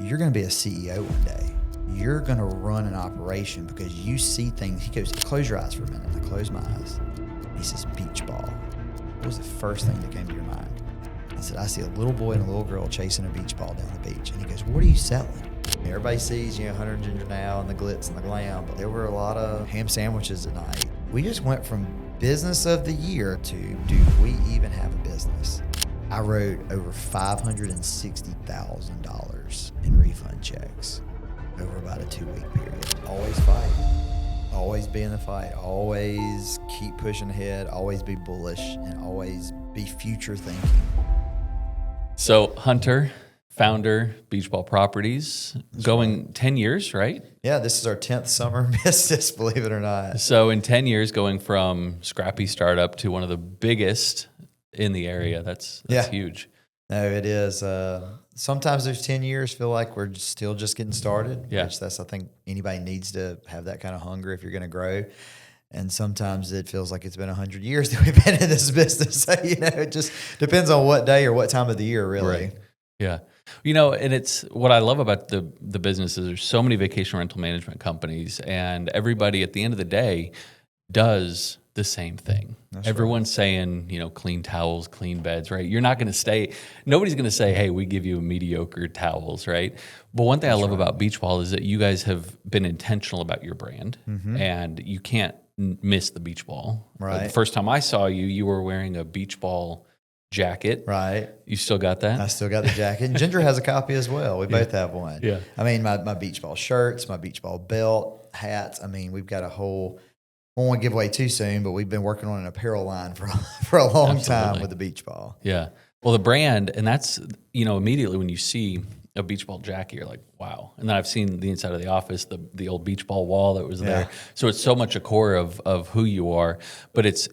you're going to be a CEO one day. You're going to run an operation because you see things. He goes, close your eyes for a minute. I close my eyes. He says, beach ball. What was the first thing that came to your mind? I said, I see a little boy and a little girl chasing a beach ball down the beach. And he goes, what are you selling? Everybody sees, Hunter and Ginger now and the glitz and the glam, but there were a lot of ham sandwiches at night. We just went from business of the year to, do we even have a business? I wrote over $560,000 in refund checks over about a 2-week period. Always fight. Always be in the fight. Always keep pushing ahead. Always be bullish and always be future thinking. So Hunter, founder, Beachball Properties, going 10 years, right? Yeah, this is our 10th summer business, believe it or not. So in 10 years, going from scrappy startup to one of the biggest in the area, that's huge. No, it is. Sometimes those 10 years feel like we're still just getting started. Yeah. Which I think anybody needs to have that kind of hunger if you're going to grow. And sometimes it feels like it's been 100 years that we've been in this business. So, it just depends on what day or what time of the year, really. Right. Yeah. And it's what I love about the business is there's so many vacation rental management companies, and everybody at the end of the day does the same thing. That's Everyone's saying, clean towels, clean beds, right? You're not going to nobody's going to say, hey, we give you mediocre towels, right? But one thing I love about Beachball is that you guys have been intentional about your brand, and you can't miss the beach ball. Right. The first time I saw you, you were wearing a beach ball jacket. Right. You still got that? I still got the jacket. And Ginger has a copy as well. We both have one. Yeah. I mean, my beach ball shirts, my beach ball belt, hats. I mean, we've got a whole, I won't give away too soon, but we've been working on an apparel line for a long time with the beach ball. Yeah. Well, the brand, and that's, immediately when you see a beach ball jacket, you're like, wow. And then I've seen the inside of the office, the old beach ball wall that was there. So it's so much a core of who you are, but it's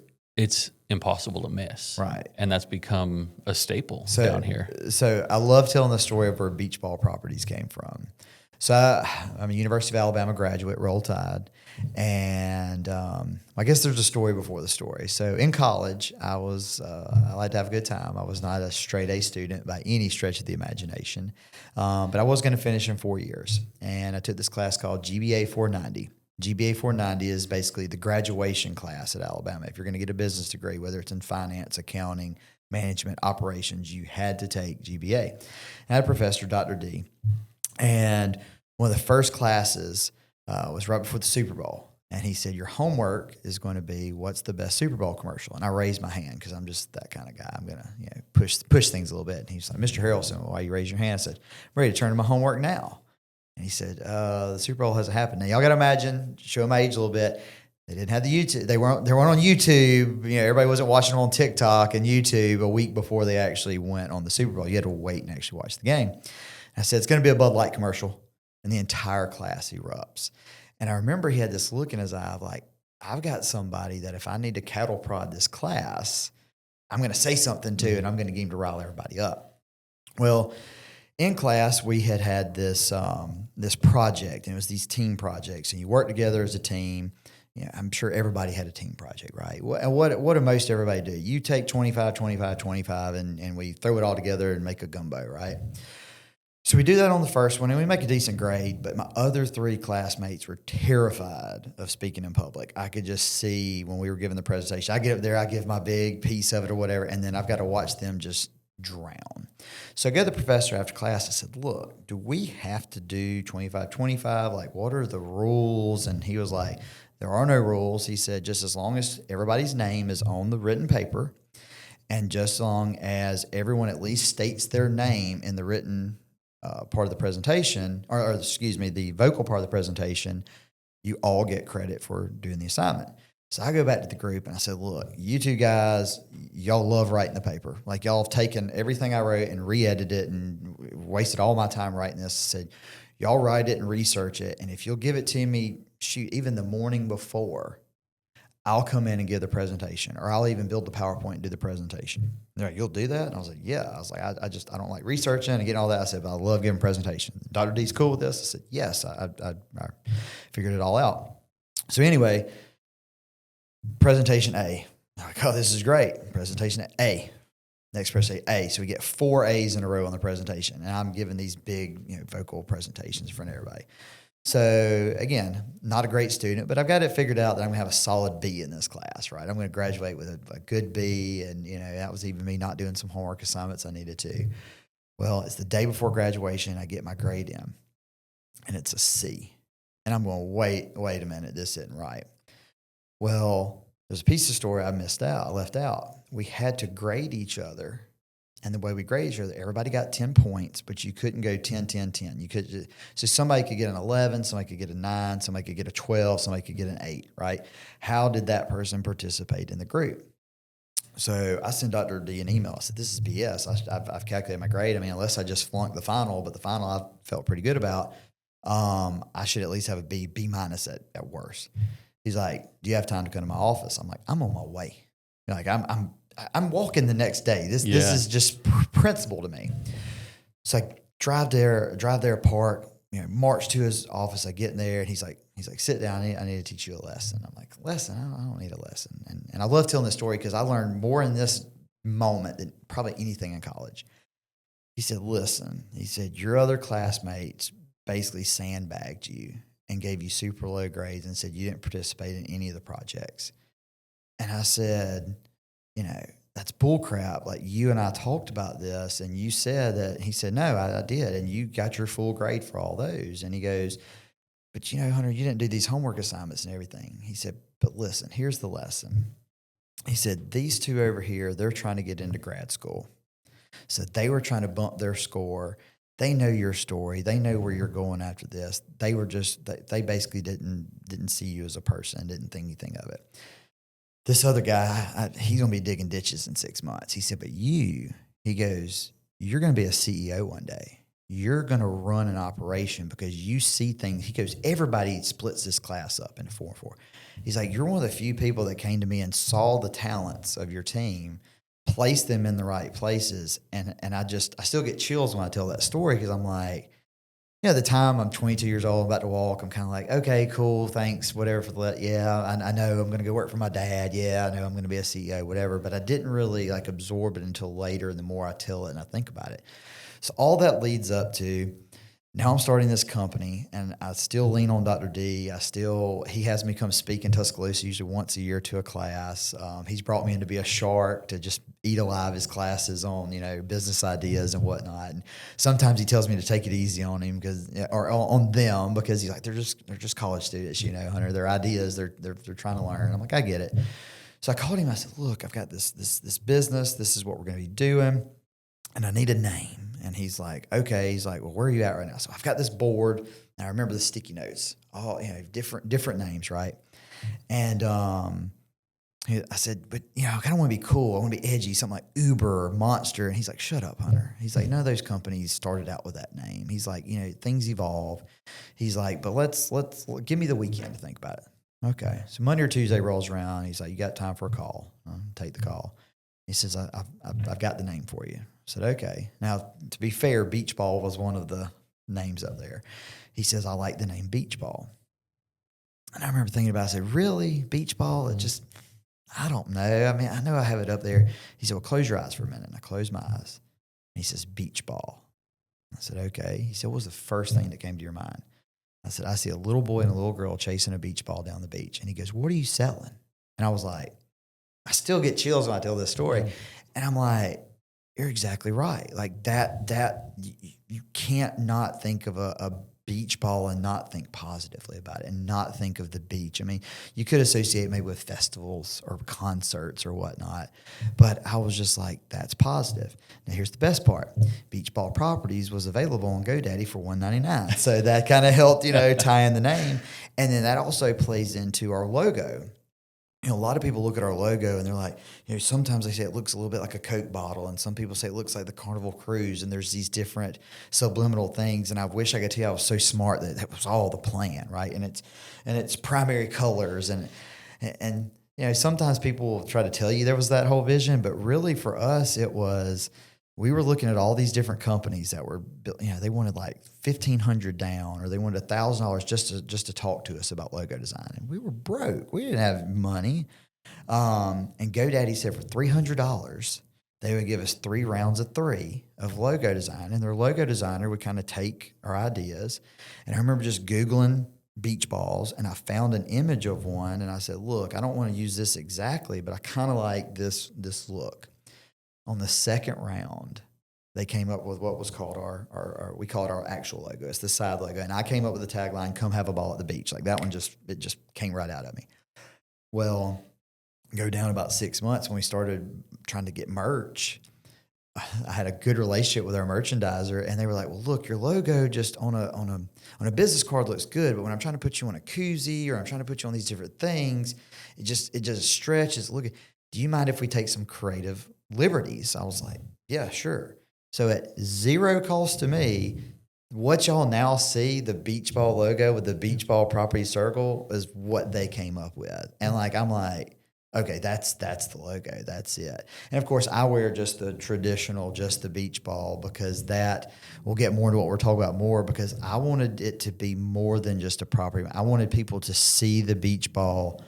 impossible to miss. Right. And that's become a staple down here. So I love telling the story of where Beachball Properties came from. So I'm a University of Alabama graduate, Roll Tide. And I guess there's a story before the story. So in college, I like to have a good time. I was not a straight A student by any stretch of the imagination. But I was going to finish in 4 years. And I took this class called GBA 490. GBA 490 is basically the graduation class at Alabama. If you're going to get a business degree, whether it's in finance, accounting, management, operations, you had to take GBA. I had a professor, Dr. D, and one of the first classes was right before the Super Bowl. And he said, your homework is going to be, what's the best Super Bowl commercial? And I raised my hand because I'm just that kind of guy. I'm going to push things a little bit. And he's like, Mr. Harrelson, why you raise your hand? I said, I'm ready to turn to my homework now. And he said, the Super Bowl hasn't happened. Now, y'all got to imagine, show my age a little bit. They didn't have the YouTube. They weren't on YouTube. Everybody wasn't watching them on TikTok and YouTube a week before they actually went on the Super Bowl. You had to wait and actually watch the game. And I said, it's going to be a Bud Light commercial. And the entire class erupts. And I remember he had this look in his eye of like, I've got somebody that if I need to cattle prod this class, I'm going to say something to, and I'm going to get him to rile everybody up. Well, in class, we had this this project, and it was these team projects, and you work together as a team. I'm sure everybody had a team project, right? And what do most everybody do? You take 25, 25, 25, and we throw it all together and make a gumbo, right? So we do that on the first one, and we make a decent grade, but my other 3 classmates were terrified of speaking in public. I could just see when we were giving the presentation, I get up there, I give my big piece of it or whatever, and then I've got to watch them just drown. So I go to the professor after class. I said, look, do we have to do 25-25? Like, what are the rules? And he was like, there are no rules. He said, just as long as everybody's name is on the written paper and just as long as everyone at least states their name in the written part of the presentation, or the vocal part of the presentation, you all get credit for doing the assignment. So I go back to the group and I said, look, you two guys, y'all love writing the paper. Like, y'all have taken everything I wrote and re-edited it and wasted all my time writing this. I said, y'all write it and research it. And if you'll give it to me, even the morning before, I'll come in and give the presentation, or I'll even build the PowerPoint and do the presentation. They're like, you'll do that? And I was like, yeah. I was like, I don't like researching and getting all that. I said, but I love giving presentations. Dr. D's cool with this? I said, yes. I figured it all out. So anyway, presentation A. I'm like, oh, this is great. Presentation A. Next person say A. So we get 4 A's in a row on the presentation. And I'm giving these big, vocal presentations in front of everybody. So again, not a great student, but I've got it figured out that I'm gonna have a solid B in this class, right? I'm gonna graduate with a good B, and that was even me not doing some homework assignments I needed to. Well, it's the day before graduation. I get my grade in, and it's a C, and I'm going, wait a minute, this isn't right. Well, there's a piece of story I left out. We had to grade each other. And the way we grade each other, everybody got 10 points, but you couldn't go 10, 10, 10. You could so somebody could get an 11, somebody could get a 9, somebody could get a 12, somebody could get an 8, right? How did that person participate in the group? So I sent Dr. D an email. I said, this is BS. I've calculated my grade. I mean, unless I just flunked the final, but the final I felt pretty good about, I should at least have a B minus at worst. He's like, do you have time to come to my office? I'm like, I'm on my way. Like, I'm walking the next day. This is just principle to me. So I drive there, park, march to his office. I get in there, and he's like, sit down. I need to teach you a lesson. I'm like, lesson? I don't need a lesson. And I love telling this story because I learned more in this moment than probably anything in college. He said, listen, your other classmates basically sandbagged you and gave you super low grades and said you didn't participate in any of the projects. And I said, that's bullcrap. Like, you and I talked about this, and you said that. He said, no, I did. And you got your full grade for all those. And he goes, but Hunter, you didn't do these homework assignments and everything. He said, but listen, here's the lesson. He said, these two over here, they're trying to get into grad school. So they were trying to bump their score. They know your story. They know where you're going after this. They were they basically didn't see you as a person, didn't think anything of it. This other guy, he's going to be digging ditches in 6 months. He said, but he goes, you're going to be a CEO one day. You're going to run an operation because you see things. He goes, everybody splits this class up into 4 and 4. He's like, you're one of the few people that came to me and saw the talents of your team, placed them in the right places. And I still get chills when I tell that story because I'm like, at the time, I'm 22 years old, about to walk. I'm kind of like, okay, cool, thanks, whatever for the, I know I'm going to go work for my dad. Yeah, I know I'm going to be a CEO, whatever. But I didn't really absorb it until later. And the more I tell it and I think about it. So all that leads up to now I'm starting this company, and I still lean on Dr. D. He has me come speak in Tuscaloosa usually once a year to a class. He's brought me in to be a shark to just eat alive his classes on, business ideas and whatnot. And sometimes he tells me to take it easy on him or on them because he's like, they're just college students, Hunter. Their ideas, they're trying to learn. I'm like, I get it. So I called him. I said, look, I've got this business. This is what we're going to be doing, and I need a name. And he's like, okay. He's like, well, where are you at right now? So I've got this board, and I remember the sticky notes, all different names, right? And I said, but I kind of want to be cool. I want to be edgy, something like Uber or Monster. And he's like, shut up, Hunter. He's like, none of those companies started out with that name. He's like, things evolve. He's like, but let's give me the weekend to think about it. Okay. So Monday or Tuesday rolls around. He's like, you got time for a call? Take the call. He says, I've got the name for you. I said, okay. Now, to be fair, Beachball was one of the names up there. He says, I like the name Beachball. And I remember thinking about it. I said, really? Beachball? It just, I don't know. I mean, I know I have it up there. He said, well, close your eyes for a minute. And I closed my eyes. And he says, Beachball. I said, okay. He said, what was the first thing that came to your mind? I said, I see a little boy and a little girl chasing a beach ball down the beach. And he goes, what are you selling? And I was like, I still get chills when I tell this story. And I'm like, you're exactly right. Like that you can't not think of a beach ball and not think positively about it and not think of the beach. I mean, you could associate maybe with festivals or concerts or whatnot, but I was just like, that's positive. Now here's the best part. Beachball Properties was available on GoDaddy for $1.99. So that kind of helped, tie in the name. And then that also plays into our logo. A lot of people look at our logo and they're like, sometimes they say it looks a little bit like a Coke bottle, and some people say it looks like the Carnival Cruise, and there's these different subliminal things. And I wish I could tell you I was so smart that was all the plan, right? And it's primary colors and sometimes people will try to tell you there was that whole vision, but really for us it was. We were looking at all these different companies that were, they wanted like $1,500 down, or they wanted $1,000 just to talk to us about logo design, and we were broke. We didn't have money, and GoDaddy said for $300 they would give us 3 rounds of 3 of logo design. And their logo designer would kind of take our ideas. And I remember just Googling beach balls, and I found an image of one, and I said, look, I don't want to use this exactly, but I kind of like this look. On the second round, they came up with what was called we call it our actual logo. It's the side logo. And I came up with the tagline, "Come have a ball at the beach." Like that one it just came right out of me. Well, go down about 6 months when we started trying to get merch. I had a good relationship with our merchandiser, and they were like, "Well, look, your logo just on a business card looks good, but when I'm trying to put you on a koozie or I'm trying to put you on these different things, it just stretches. Look, do you mind if we take some creative liberties?" I was like, "Yeah, sure." So at zero cost to me, what y'all now see, the beach ball logo with the Beachball Properties circle, is what they came up with. And I'm like, okay, that's the logo. That's it. And of course, I wear just the traditional, just the beach ball, because that we'll get more into what we're talking about more, because I wanted it to be more than just a property. I wanted people to see the beach ball,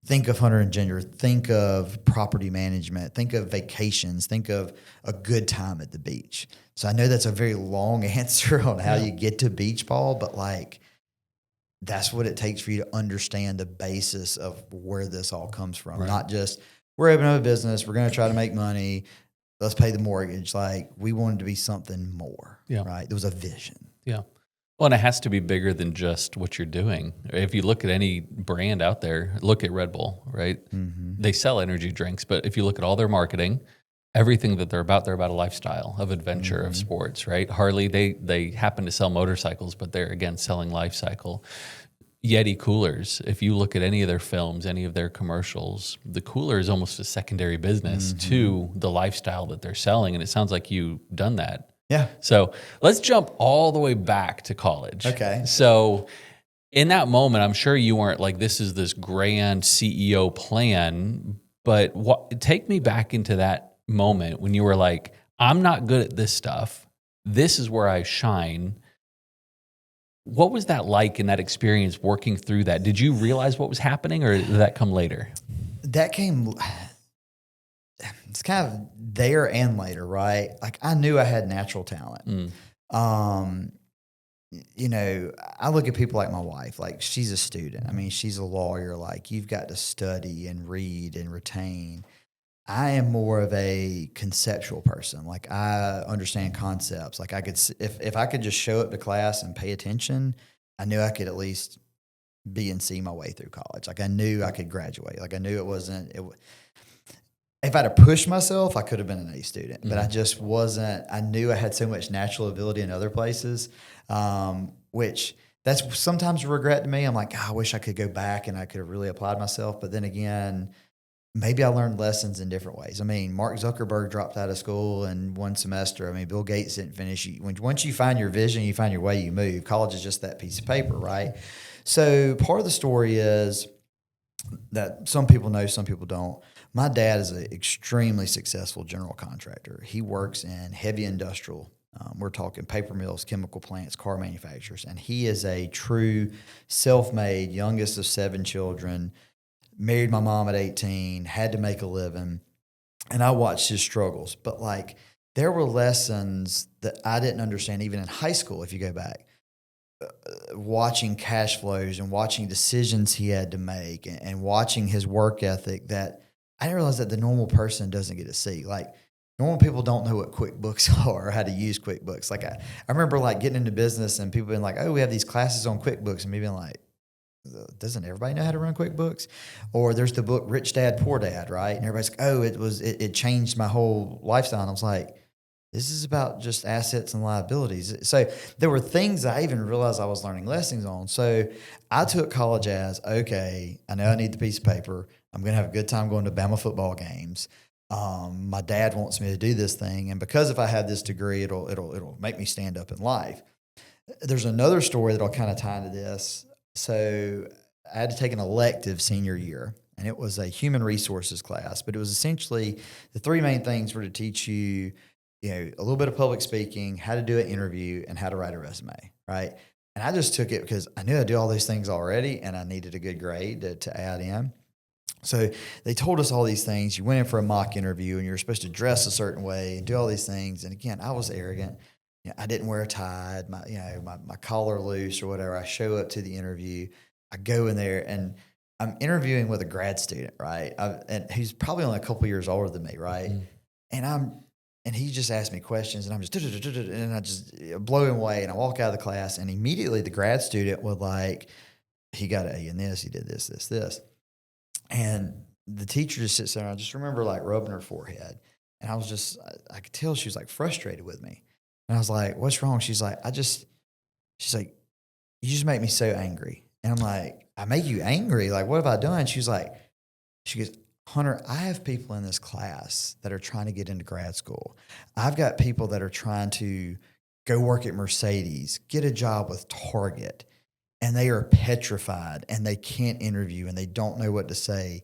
think of Hunter and Ginger, think of property management, think of vacations, think of a good time at the beach. So I know that's a very long answer on how you get to beach ball, but that's what it takes for you to understand the basis of where this all comes from. Right. Not just, we're opening up a business, we're going to try to make money, let's pay the mortgage. We wanted to be something more, right? There was a vision. Yeah. Well, and it has to be bigger than just what you're doing. If you look at any brand out there, look at Red Bull, right? Mm-hmm. They sell energy drinks, but if you look at all their marketing, everything that they're about a lifestyle of adventure, of sports, right? Harley, they happen to sell motorcycles, but they're, again, selling life cycle. Yeti coolers, if you look at any of their films, any of their commercials, the cooler is almost a secondary business to the lifestyle that they're selling. And it sounds like you've done that. Yeah. So let's jump all the way back to college. Okay. So in that moment, I'm sure you weren't like, this is this grand CEO plan, but take me back into that moment when you were like, I'm not good at this stuff. This is where I shine. What was that like in that experience working through that? Did you realize what was happening, or did that come later? That came, it's kind of there and later, right? I knew I had natural talent. I look at people like my wife, she's a student. I mean, she's a lawyer. You've got to study and read and retain. I am more of a conceptual person. I understand concepts. I could, if I could just show up to class and pay attention, I knew I could at least B and C my way through college. I knew I could graduate. I knew it wasn't. If I'd have pushed myself, I could have been an A student. But I just wasn't. I knew I had so much natural ability in other places, which that's sometimes a regret to me. I'm like, I wish I could go back and I could have really applied myself. But then again, maybe I learned lessons in different ways. I mean, Mark Zuckerberg dropped out of school in one semester. I mean, Bill Gates didn't finish. Once you find your vision, you find your way, you move. College is just that piece of paper, right? So part of the story is that some people know, some people don't. My dad is an extremely successful general contractor. He works in heavy industrial. We're talking paper mills, chemical plants, car manufacturers. And he is a true self-made, youngest of 7 children, married my mom at 18, had to make a living, and I watched his struggles. But there were lessons that I didn't understand even in high school, if you go back, watching cash flows and watching decisions he had to make and watching his work ethic that I didn't realize that the normal person doesn't get to see. Normal people don't know what QuickBooks are or how to use QuickBooks. I remember getting into business and people being like, oh, we have these classes on QuickBooks, and me being like, doesn't everybody know how to run QuickBooks? Or there's the book Rich Dad, Poor Dad, right? And everybody's like, oh, it changed my whole lifestyle. And I was like, this is about just assets and liabilities. So there were things I even realized I was learning lessons on. So I took college as, okay, I know I need the piece of paper. I'm going to have a good time going to Bama football games. My dad wants me to do this thing. And because if I have this degree, it'll make me stand up in life. There's another story that'll kind of tie into this. So I had to take an elective senior year, and it was a human resources class, but it was essentially the 3 main things were to teach you, a little bit of public speaking, how to do an interview, and how to write a resume, right? And I just took it because I knew I'd do all these things already, and I needed a good grade to add in. So they told us all these things. You went in for a mock interview and you were supposed to dress a certain way and do all these things. And again, I was arrogant. I didn't wear a tie, my collar loose or whatever. I show up to the interview. I go in there and I'm interviewing with a grad student, right? And he's probably only a couple years older than me, right? And he just asked me questions, and I'm just and I just blow him away, and I walk out of the class, and immediately the grad student would he got an A in this, he did this, and the teacher just sits there. And I just remember rubbing her forehead, and I could tell she was frustrated with me, and I was like, "What's wrong?" She's like, she's like, "You just make me so angry," and I'm like, "I make you angry? Like, what have I done?" She goes, "Hunter, I have people in this class that are trying to get into grad school. I've got people that are trying to go work at Mercedes, get a job with Target, and they are petrified and they can't interview and they don't know what to say.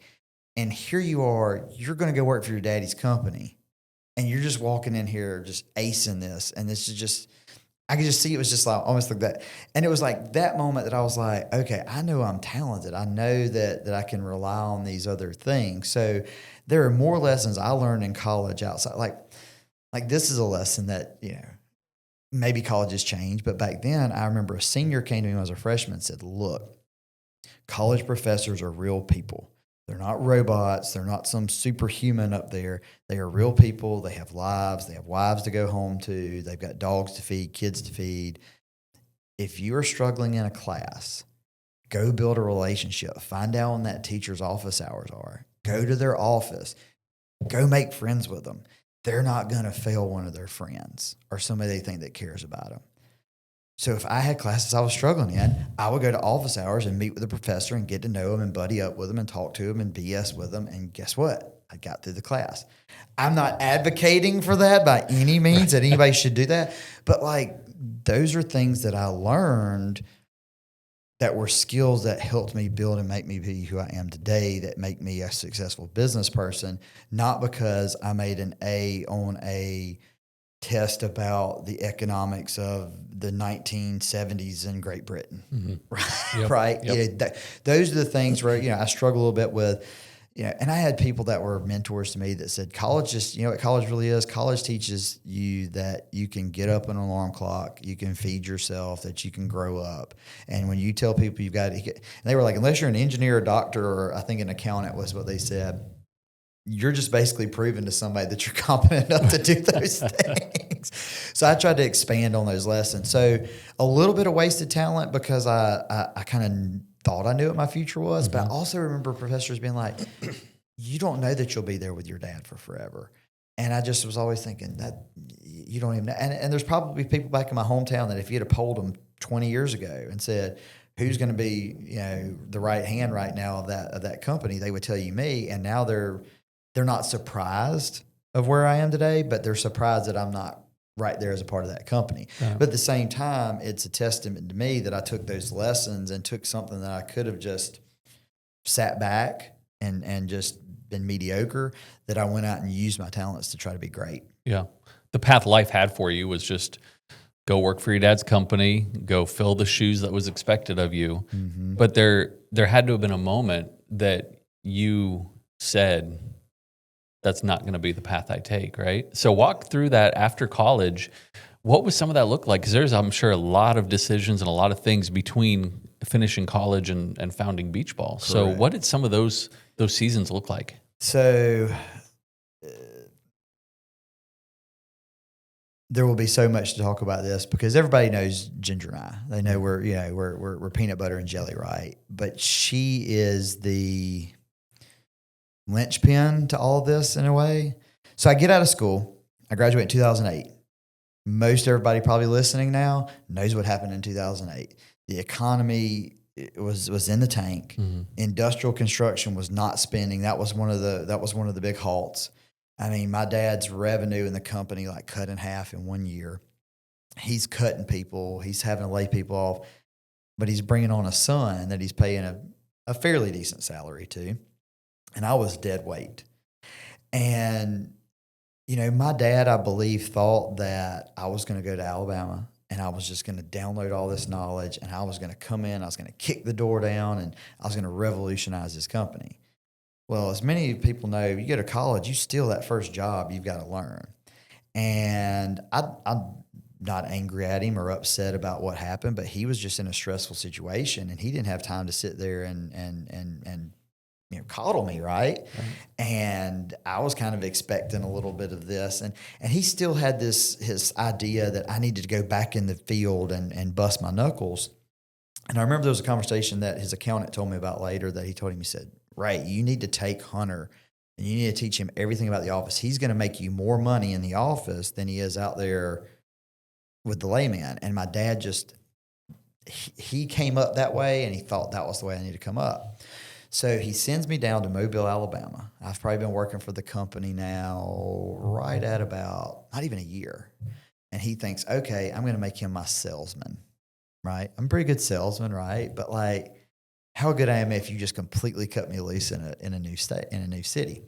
And here you are, you're going to go work for your daddy's company, and you're just walking in here just acing this. And this is just, I could just see it was just almost like that. And it was like that moment that I was like, okay, I know I'm talented. I know that I can rely on these other things. So there are more lessons I learned in college outside. Like this is a lesson that, maybe college has changed. But back then, I remember a senior came to me when I was a freshman and said, look, college professors are real people. They're not robots. They're not some superhuman up there. They are real people. They have lives. They have wives to go home to. They've got dogs to feed, kids to feed. If you are struggling in a class, go build a relationship. Find out when that teacher's office hours are. Go to their office. Go make friends with them. They're not going to fail one of their friends or somebody they think that cares about them. So if I had classes I was struggling in, I would go to office hours and meet with the professor and get to know him and buddy up with him and talk to him and BS with him. And guess what? I got through the class. I'm not advocating for that by any means that anybody should do that. But those are things that I learned that were skills that helped me build and make me be who I am today, that make me a successful business person, not because I made an A on a test about the economics of the 1970s in Great Britain, right? Yep. Those are the things where, I struggle a little bit with, and I had people that were mentors to me that said, college just, what college really is? College teaches you that you can get up an alarm clock, you can feed yourself, that you can grow up. And when you tell people you've got to get, and they were like, unless you're an engineer, a doctor, or I think an accountant was what they said, you're just basically proving to somebody that you're competent enough to do those things. So I tried to expand on those lessons. So a little bit of wasted talent because I kind of thought I knew what my future was, but I also remember professors being like, you don't know that you'll be there with your dad for forever. And I just was always thinking that you don't even know. And there's probably people back in my hometown that if you'd have polled them 20 years ago and said, who's going to be, the right hand right now of that company, they would tell you me. And now they're not surprised of where I am today, but they're surprised that I'm not right there as a part of that company. But at the same time, it's a testament to me that I took those lessons and took something that I could have just sat back and just been mediocre, that I went out and used my talents to try to be great. Yeah. The path life had for you was just go work for your dad's company, go fill the shoes that was expected of you. But there had to have been a moment that you said, that's not going to be the path I take, right? So walk through that after college. What was some of that look like? Because there's, I'm sure, a lot of decisions and a lot of things between finishing college and founding Beachball. Correct. So what did some of those seasons look like? So there will be so much to talk about this because everybody knows Ginger and I. They know we're peanut butter and jelly, right? But she is the linchpin to all of this in a way. So I get out of school. I graduate in 2008. Most everybody probably listening now knows what happened in 2008. The economy was in the tank. Industrial construction was not spending. That was one of the big halts. I mean, my dad's revenue in the company cut in half in 1 year. He's cutting people. He's having to lay people off, but he's bringing on a son that he's paying a fairly decent salary to. And I was dead weight. And, my dad, I believe, thought that I was going to go to Alabama and I was just going to download all this knowledge and I was going to come in, I was going to kick the door down and I was going to revolutionize this company. Well, as many people know, you go to college, you steal that first job, you've got to learn. And I'm not angry at him or upset about what happened, but he was just in a stressful situation, and he didn't have time to sit there and coddle me, right? And I was kind of expecting a little bit of this, and he still had his idea that I needed to go back in the field and bust my knuckles. And I remember there was a conversation that his accountant told me about later that he told him, he said, Ray, you need to take Hunter and you need to teach him everything about the office. He's going to make you more money in the office than he is out there with the layman. And my dad he came up that way, and he thought that was the way I needed to come up. So he sends me down to Mobile, Alabama. I've probably been working for the company now right at about not even a year. And he thinks, okay, I'm going to make him my salesman, right? I'm a pretty good salesman, right? But like, how good I am if you just completely cut me loose in a new state, in a new city.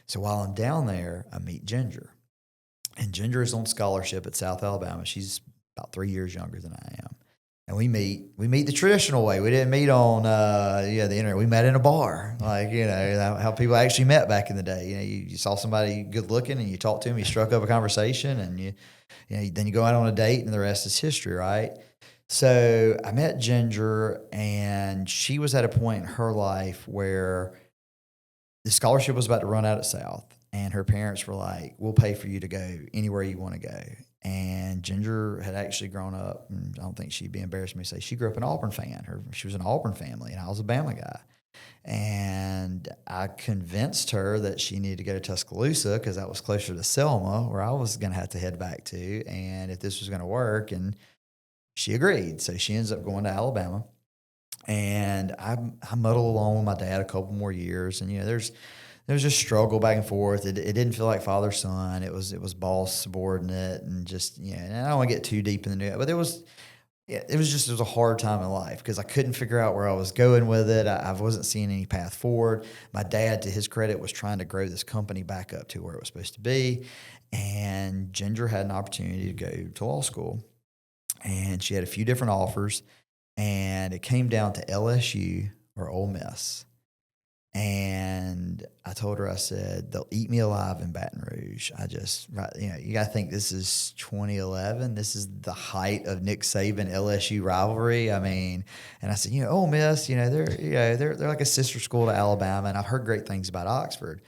So while I'm down there, I meet Ginger. And Ginger is on scholarship at South Alabama. She's about 3 years younger than I am. And we meet the traditional way. We didn't meet on the internet. We met in a bar, like, how people actually met back in the day. You saw somebody good looking and you talked to him, you struck up a conversation, and then you go out on a date, and the rest is history, right? So I met Ginger, and she was at a point in her life where the scholarship was about to run out at South, and her parents were like, we'll pay for you to go anywhere you want to go. And Ginger had actually grown up, and I don't think she'd be embarrassed me to say, she grew up an Auburn fan. She was an Auburn family, and I was a Bama guy. And I convinced her that she needed to go to Tuscaloosa because that was closer to Selma, where I was going to have to head back to, and if this was going to work. And she agreed. So she ends up going to Alabama. And I muddled along with my dad a couple more years. And, there's just struggle back and forth. It didn't feel like father-son. It was boss subordinate, and just, and I don't want to get too deep in the new, but it was a hard time in life because I couldn't figure out where I was going with it. I wasn't seeing any path forward. My dad, to his credit, was trying to grow this company back up to where it was supposed to be. And Ginger had an opportunity to go to law school, and she had a few different offers, and it came down to LSU or Ole Miss. And I told her, I said, they'll eat me alive in Baton Rouge. You got to think this is 2011. This is the height of Nick Saban LSU rivalry. I mean, and I said, Ole Miss, they're like a sister school to Alabama, and I've heard great things about Oxford.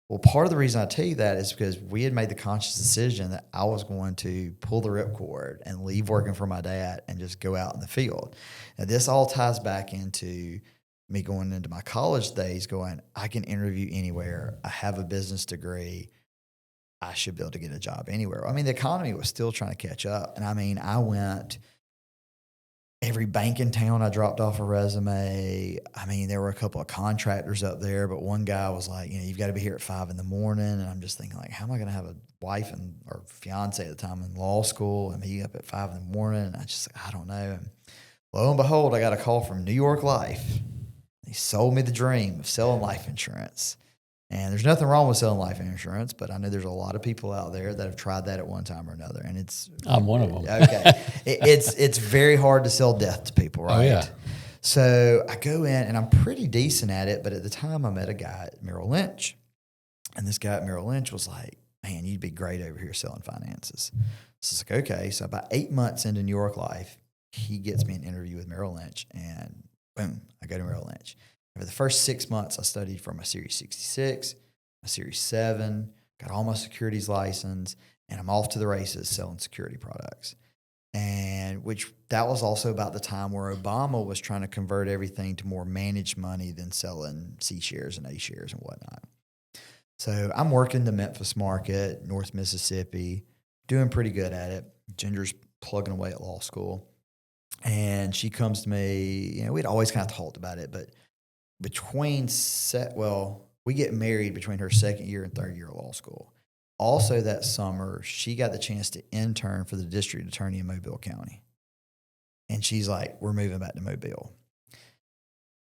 Well, part of the reason I tell you that is because we had made the conscious decision that I was going to pull the ripcord and leave working for my dad and just go out in the field. Now, this all ties back into me going into my college days going, I can interview anywhere. I have a business degree. I should be able to get a job anywhere. I mean, the economy was still trying to catch up. And I mean, I went every bank in town, I dropped off a resume. I mean, there were a couple of contractors up there, but one guy was like, you've got to be here at 5 a.m. And I'm just thinking, like, how am I going to have a wife or fiance at the time in law school and me up at 5 a.m? And I don't know. And lo and behold, I got a call from New York Life. He sold me the dream of selling life insurance. And there's nothing wrong with selling life insurance, but I know there's a lot of people out there that have tried that at one time or another. And I'm one of them. Okay. It's very hard to sell death to people, right? Oh, yeah. So I go in, and I'm pretty decent at it. But at the time, I met a guy at Merrill Lynch. And this guy at Merrill Lynch was like, man, you'd be great over here selling finances. So it's like, okay. So about 8 months into New York Life, he gets me an interview with Merrill Lynch, and boom, I go to Merrill Lynch. For the first 6 months, I studied for my Series 66, my Series 7, got all my securities license, and I'm off to the races selling security products. And that was also about the time where Obama was trying to convert everything to more managed money than selling C shares and A shares and whatnot. So I'm working the Memphis market, North Mississippi, doing pretty good at it. Ginger's plugging away at law school. And she comes to me, we'd always kind of talked about it, but we get married between her second year and third year of law school. Also that summer, she got the chance to intern for the district attorney in Mobile County. And she's like, we're moving back to Mobile.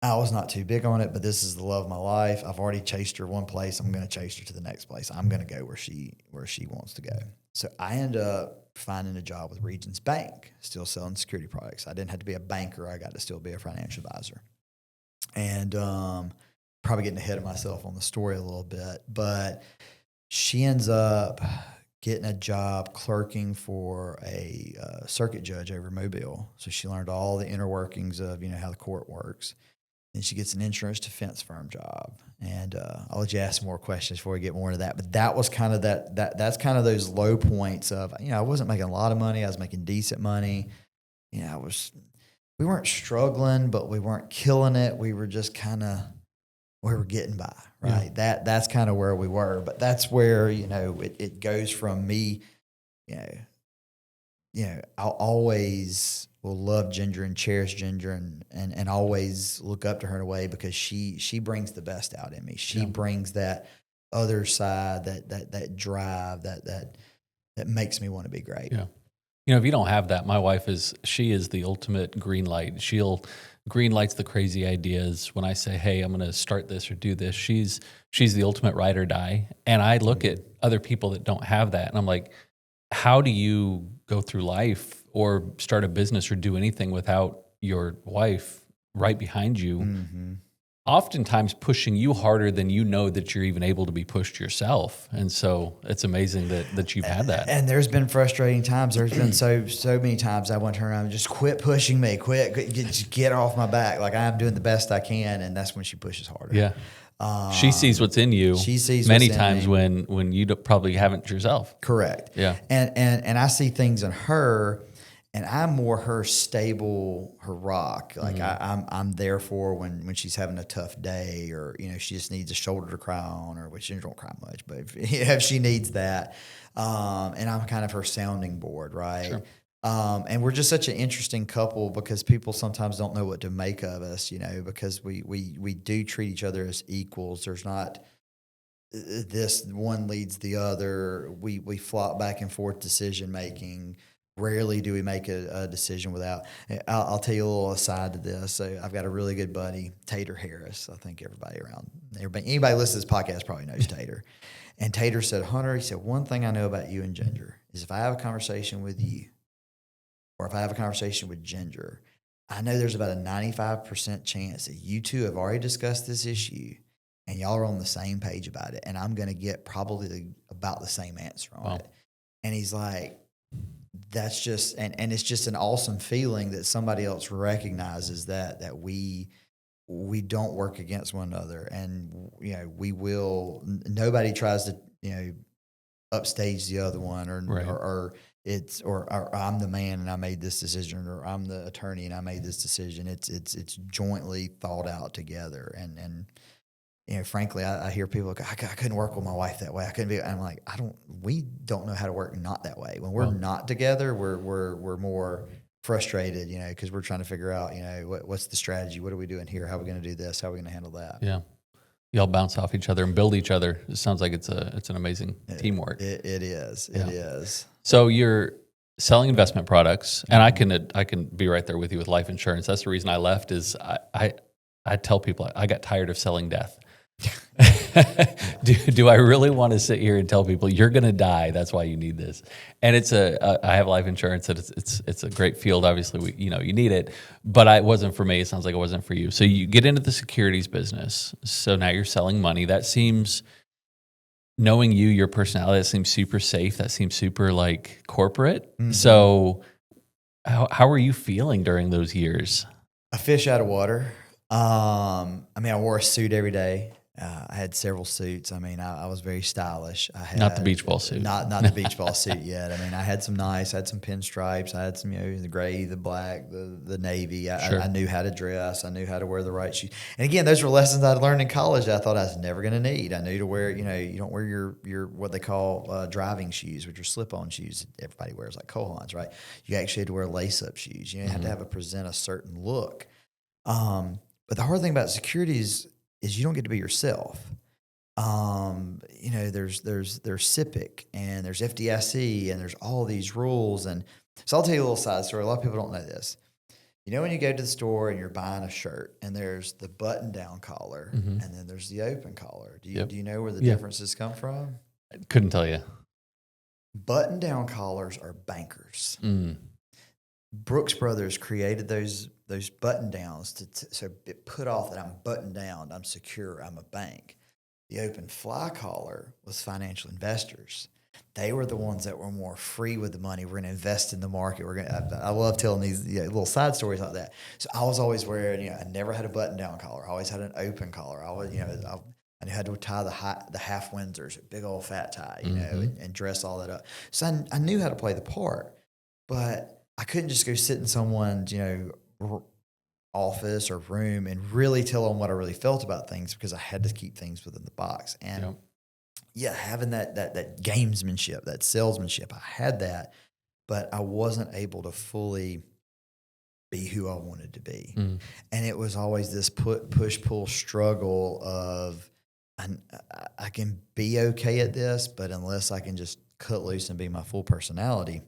I was not too big on it, but this is the love of my life. I've already chased her one place. I'm going to chase her to the next place. I'm going to go where she wants to go. So I end up finding a job with Regions Bank, still selling security products. I didn't have to be a banker. I got to still be a financial advisor. And probably getting ahead of myself on the story a little bit, but she ends up getting a job clerking for a circuit judge over Mobile. So she learned all the inner workings of, how the court works. And she gets an insurance defense firm job. And I'll let you ask some more questions before we get more into that. But that was kind of that's kind of those low points of, I wasn't making a lot of money. I was making decent money. We weren't struggling, but we weren't killing it. We were just we were getting by, right? Yeah. That's kind of where we were. But that's where, it goes from me, I'll always will love Ginger and cherish Ginger and always look up to her in a way because she brings the best out in me. She brings that other side, that drive, that makes me want to be great. Yeah. If you don't have that, my wife she is the ultimate green light. She'll green lights the crazy ideas. When I say, hey, I'm going to start this or do this, she's the ultimate ride or die. And I look at other people that don't have that, and I'm like, how do you go through life or start a business or do anything without your wife right behind you? Mm-hmm. Oftentimes pushing you harder than that you're even able to be pushed yourself. And so it's amazing that you've had that. And there's been frustrating times. There's been so many times I want to turn around and just quit pushing me, just get off my back. Like I'm doing the best I can. And that's when she pushes harder. Yeah. She sees what's in you. She sees many times when you probably haven't yourself. Correct. Yeah. And I see things in her. And I'm more her stable, her rock. Like I'm there for when she's having a tough day, or she just needs a shoulder to cry on, or which she don't cry much, but if she needs that, and I'm kind of her sounding board, right? Sure. And we're just such an interesting couple because people sometimes don't know what to make of us, because we do treat each other as equals. There's not this one leads the other. We flop back and forth decision making. Rarely do we make a decision without. I'll tell you a little aside to this. So I've got a really good buddy, Tater Harris. I think anybody listening to this podcast probably knows Tater. And Tater said, Hunter, he said, one thing I know about you and Ginger is if I have a conversation with you or if I have a conversation with Ginger, I know there's about a 95% chance that you two have already discussed this issue and y'all are on the same page about it. And I'm going to get probably about the same answer on it. And he's like, that's just, and it's just an awesome feeling that somebody else recognizes that we don't work against one another. And, nobody tries to, upstage the other one or I'm the man and I made this decision, or I'm the attorney and I made this decision. It's jointly thought out together. And frankly, I hear people go, I couldn't work with my wife that way. I couldn't be. I'm like, we don't know how to work not that way. When we're not together, we're more frustrated, because we're trying to figure out, what's the strategy? What are we doing here? How are we going to do this? How are we going to handle that? Yeah. Y'all bounce off each other and build each other. It sounds like it's an amazing teamwork. It is. Yeah. It is. So you're selling investment products, and I can be right there with you with life insurance. That's the reason I left. Is I tell people I got tired of selling death. do I really want to sit here and tell people you're going to die? That's why you need this. And I have life insurance. That it's a great field. Obviously, you need it, but it wasn't for me. It sounds like it wasn't for you. So you get into the securities business. So now you're selling money. That seems, knowing your personality, that seems super safe. That seems super like corporate. Mm-hmm. So how are you feeling during those years? A fish out of water. I wore a suit every day. I had several suits. I was very stylish. I had not the beach ball suit. Not the beach ball suit yet. I had some I had some pinstripes. I had some, the gray, the black, the navy. Sure. I knew how to dress. I knew how to wear the right shoes. And again, those were lessons I'd learned in college that I thought I was never going to need. I knew to wear, you don't wear your what they call driving shoes, which are slip-on shoes. Everybody wears like Kohans, right? You actually had to wear lace-up shoes. You had to present a certain look. But the hard thing about securities is you don't get to be yourself. There's SIPC and there's FDIC and there's all these rules. And so I'll tell you a little side story. A lot of people don't know this. When you go to the store and you're buying a shirt and there's the button down collar and then there's the open collar. Do you know where the differences come from? I couldn't tell you. Button down collars are bankers. Mm. Brooks Brothers created those button downs so it put off that I'm buttoned down, I'm secure, I'm a bank. The open fly collar was financial investors. They were the ones that were more free with the money. We're going to invest in the market. I love telling these little side stories like that. So I was always wearing, I never had a button down collar. I always had an open collar. I always, I knew how to tie the half Windsors, a big old fat tie, and dress all that up. So I knew how to play the part, but I couldn't just go sit in someone's, office or room and really tell them what I really felt about things because I had to keep things within the box. And having that gamesmanship, that salesmanship, I had that, but I wasn't able to fully be who I wanted to be. And it was always this push-pull struggle of I can be okay at this, but unless I can just cut loose and be my full personality,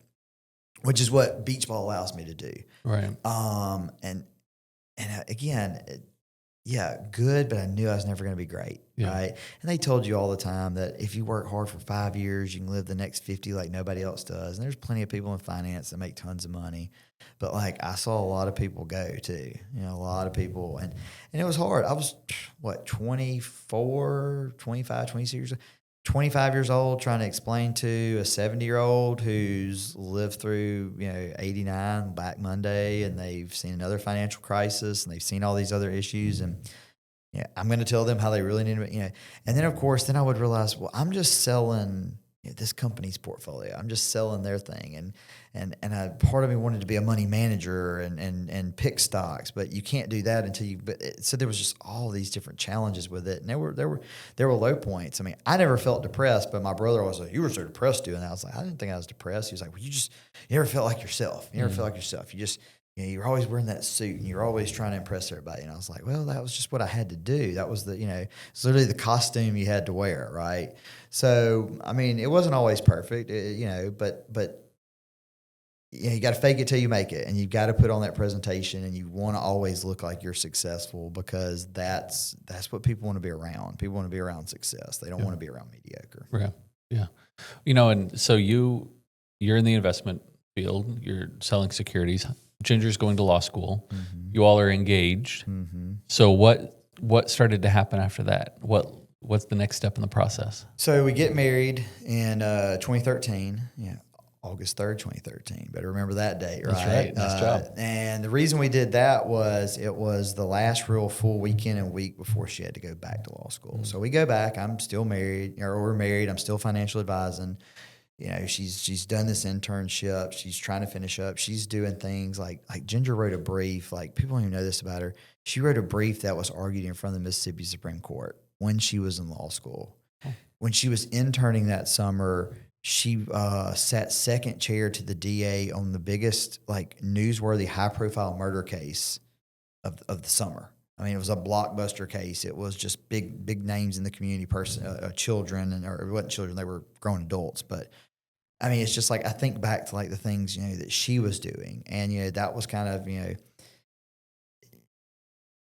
which is what Beachball allows me to do. Right. And again, good, but I knew I was never going to be great, right? And they told you all the time that if you work hard for 5 years, you can live the next 50 like nobody else does. And there's plenty of people in finance that make tons of money. But like I saw a lot of people go too, a lot of people. And it was hard. I was, 24, 25, 26 years old. 25 years old trying to explain to a 70-year-old who's lived through, 89 Black Monday, and they've seen another financial crisis, and they've seen all these other issues. And I'm going to tell them how they really need to, and then of course, then I would realize, well, I'm just selling this company's portfolio. I'm just selling their thing. And part of me wanted to be a money manager and pick stocks, but you can't do that until so there was just all these different challenges with it. And there were low points. I mean, I never felt depressed, but my brother was like, "You were so depressed doing that." I was like, "I didn't think I was depressed." He was like, "Well, you never felt like yourself. You never felt like yourself. You just, you're always wearing that suit and you're always trying to impress everybody." And I was like, well, that was just what I had to do. That was it's literally the costume you had to wear. Right. So, I mean, it wasn't always perfect, but you got to fake it till you make it, and you've got to put on that presentation, and you want to always look like you're successful because that's what people want to be around. People want to be around success. They don't want to be around mediocre. Yeah. Yeah. And so you're in the investment field, you're selling securities. Ginger's going to law school. Mm-hmm. You all are engaged. Mm-hmm. So what started to happen after that? What's the next step in the process? So we get married in 2013. August 3rd, 2013. Better remember that date, right? That's right. Nice job. And the reason we did that was it was the last real full weekend and week before she had to go back to law school. Mm-hmm. So we go back. I'm still married, or we're married. I'm still financial advising. She's done this internship. She's trying to finish up. She's doing things like Ginger wrote a brief. Like, people don't even know this about her. She wrote a brief that was argued in front of the Mississippi Supreme Court when she was in law school. Oh. When she was interning that summer, she sat second chair to the DA on the biggest, newsworthy, high-profile murder case of the summer. I mean, it was a blockbuster case. It was just big names in the community, children, or it wasn't children; they were grown adults. But I mean, it's just like I think back to the things that she was doing, and that was kind of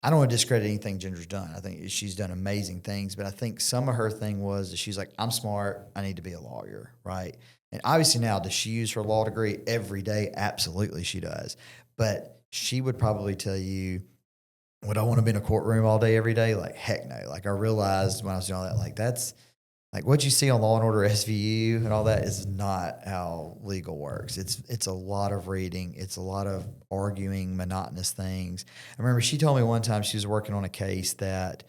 I don't want to discredit anything Ginger's done. I think she's done amazing things, but I think some of her thing was that she's like, I'm smart. I need to be a lawyer, right? And obviously now, does she use her law degree every day? Absolutely she does. But she would probably tell you, would I want to be in a courtroom all day, every day? Heck no. I realized when I was doing all that, that's what you see on Law and Order SVU and all that is not how legal works. It's a lot of reading. It's a lot of arguing monotonous things. I remember she told me one time she was working on a case that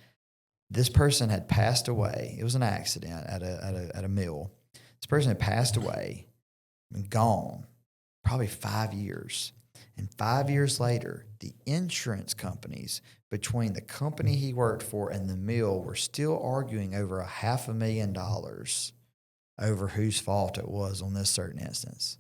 this person had passed away. It was an accident at a mill. This person had passed away and gone probably 5 years. And 5 years later, the insurance companies between the company he worked for and the mill were still arguing over $500,000 over whose fault it was on this certain instance.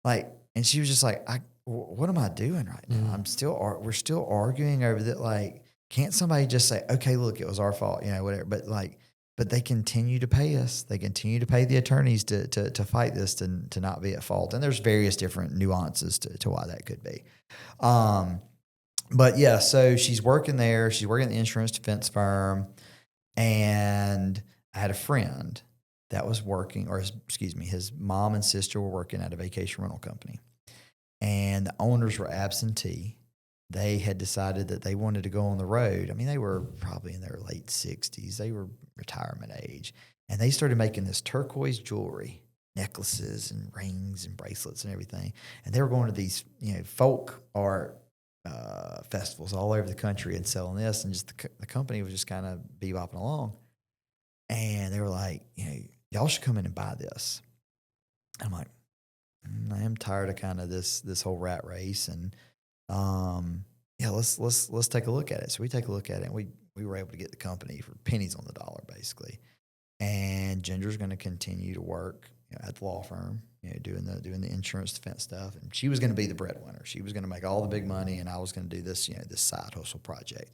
And she was just like, what am I doing right now? Mm-hmm. We're still arguing over that. Can't somebody just say, okay, look, it was our fault, whatever. But they continue to pay us. They continue to pay the attorneys to fight this, to not be at fault. And there's various different nuances to why that could be. But yeah, so she's working there. She's working at the insurance defense firm. And I had a friend that was working, his mom and sister were working at a vacation rental company. and the owners were absentee. They had decided that they wanted to go on the road. I mean, they were probably in their late 60s. They were retirement age. And they started making this turquoise jewelry, necklaces and rings and bracelets and everything. And they were going to these, folk art festivals all over the country and selling this. And just the company was just kind of bebopping along. And they were like, y'all should come in and buy this. I'm like, I am tired of kind of this whole rat race, and let's take a look at it. So we take a look at it, and we were able to get the company for pennies on the dollar, basically. And Ginger's going to continue to work at the law firm, doing the insurance defense stuff, and she was going to be the breadwinner. She was going to make all the big money, and I was going to do this this side hustle project.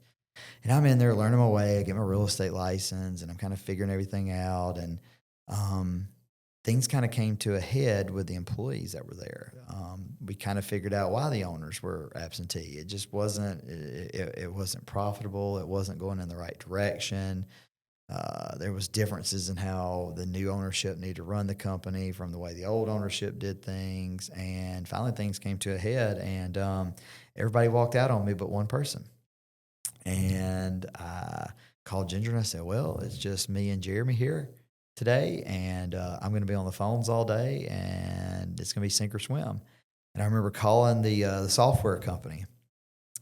And I'm in there learning my way, I get my real estate license, and I'm kind of figuring everything out, and things kind of came to a head with the employees that were there. We kind of figured out why the owners were absentee. It just wasn't, it wasn't profitable. It wasn't going in the right direction. There was differences in how the new ownership needed to run the company from the way the old ownership did things. And finally things came to a head, and everybody walked out on me but one person. And I called Ginger and I said, well, it's just me and Jeremy here today, and I'm going to be on the phones all day, and it's going to be sink or swim. And I remember calling the software company,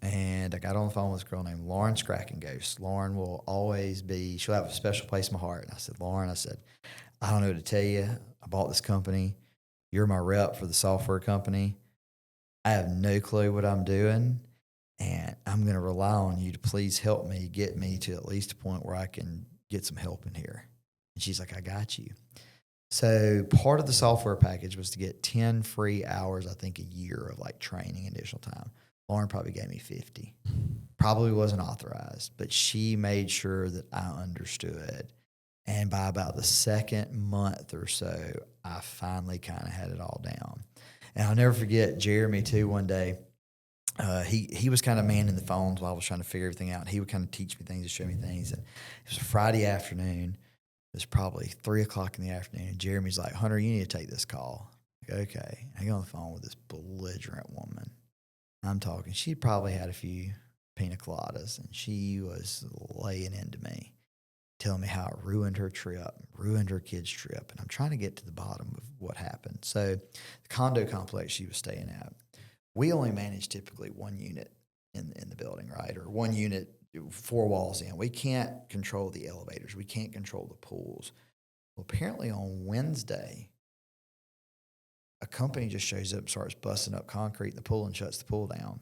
and I got on the phone with this girl named Lauren Scrackenghost. Lauren will always be, she'll have a special place in my heart. And I said, Lauren, I don't know what to tell you. I bought this company. You're my rep for the software company. I have no clue what I'm doing, and I'm going to rely on you to please help me get me to at least a point where I can get some help in here. And she's like, I got you. So part of the software package was to get 10 free hours, I think, a year of like training, additional time. Lauren probably gave me 50. Probably wasn't authorized, but she made sure that I understood. And by about the second month or so, I finally kind of had it all down. And I'll never forget Jeremy too. One day, he was kind of manning the phones while I was trying to figure everything out. And he would kind of teach me things and show me things. And it was a Friday afternoon. It was probably 3:00 in the afternoon. And Jeremy's like, Hunter, you need to take this call. Like, okay. I get on the phone with this belligerent woman. I'm talking, she probably had a few pina coladas, and she was laying into me, telling me how it ruined her trip, ruined her kid's trip. And I'm trying to get to the bottom of what happened. So the condo complex she was staying at, we only manage typically one unit in the building, right? Or one unit, 4 walls in. We can't control the elevators. We can't control the pools. Well, apparently on Wednesday, a company just shows up and starts busting up concrete in the pool and shuts the pool down.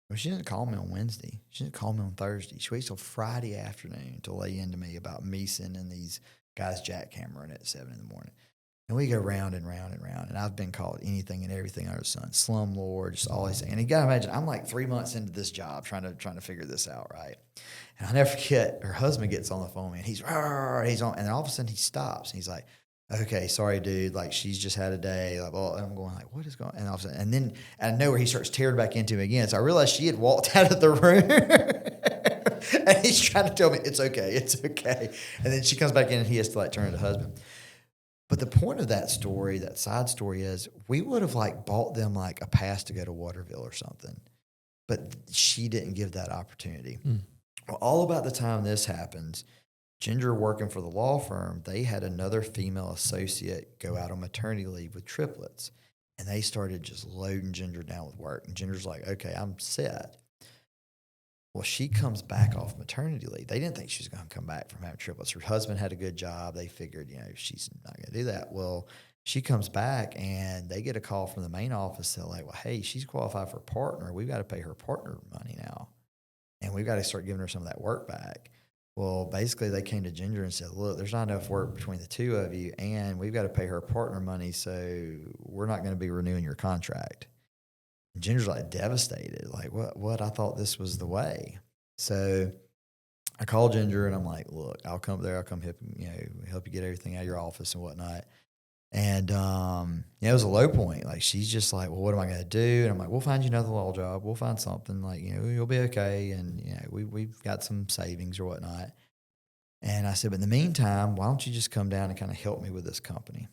Well, she didn't call me on Wednesday. She didn't call me on Thursday. She waits till Friday afternoon to lay into me about me sending these guys jackhammering at 7 in the morning. And we go round and round and round. And I've been called anything and everything under the sun. Slumlord, just always saying. And you got to imagine, I'm like 3 months into this job trying to figure this out, right? And I'll never forget, her husband gets on the phone, and he's on. And then all of a sudden he stops. And he's like, okay, sorry, dude. Like, she's just had a day. Like, well, and I'm going like, what is going on? And all of a sudden, and then out of nowhere, he starts tearing back into me again. So I realized she had walked out of the room. And he's trying to tell me, it's okay, it's okay. And then she comes back in, and he has to like turn to the husband. But the point of that story, that side story, is we would have like bought them like a pass to go to Waterville or something. But she didn't give that opportunity. Well, all about the time this happens, Ginger working for the law firm, they had another female associate go out on maternity leave with triplets. And they started just loading Ginger down with work. And Ginger's like, okay, I'm set. Well, she comes back off maternity leave. They didn't think she was going to come back from having triplets. Her husband had a good job. They figured, she's not going to do that. Well, she comes back, and they get a call from the main office. They're like, well, hey, she's qualified for a partner. We've got to pay her partner money now. And we've got to start giving her some of that work back. Well, basically, they came to Ginger and said, look, there's not enough work between the two of you, and we've got to pay her partner money, so we're not going to be renewing your contract. And Ginger's like devastated, like, what? I thought this was the way. So I called Ginger, and I'm like, look, I'll come there. I'll come help you get everything out of your office and whatnot. And it was a low point. Like, she's just like, well, what am I going to do? And I'm like, we'll find you another law job. We'll find something. Like, you'll be okay. And, we've got some savings or whatnot. And I said, but in the meantime, why don't you just come down and kind of help me with this company?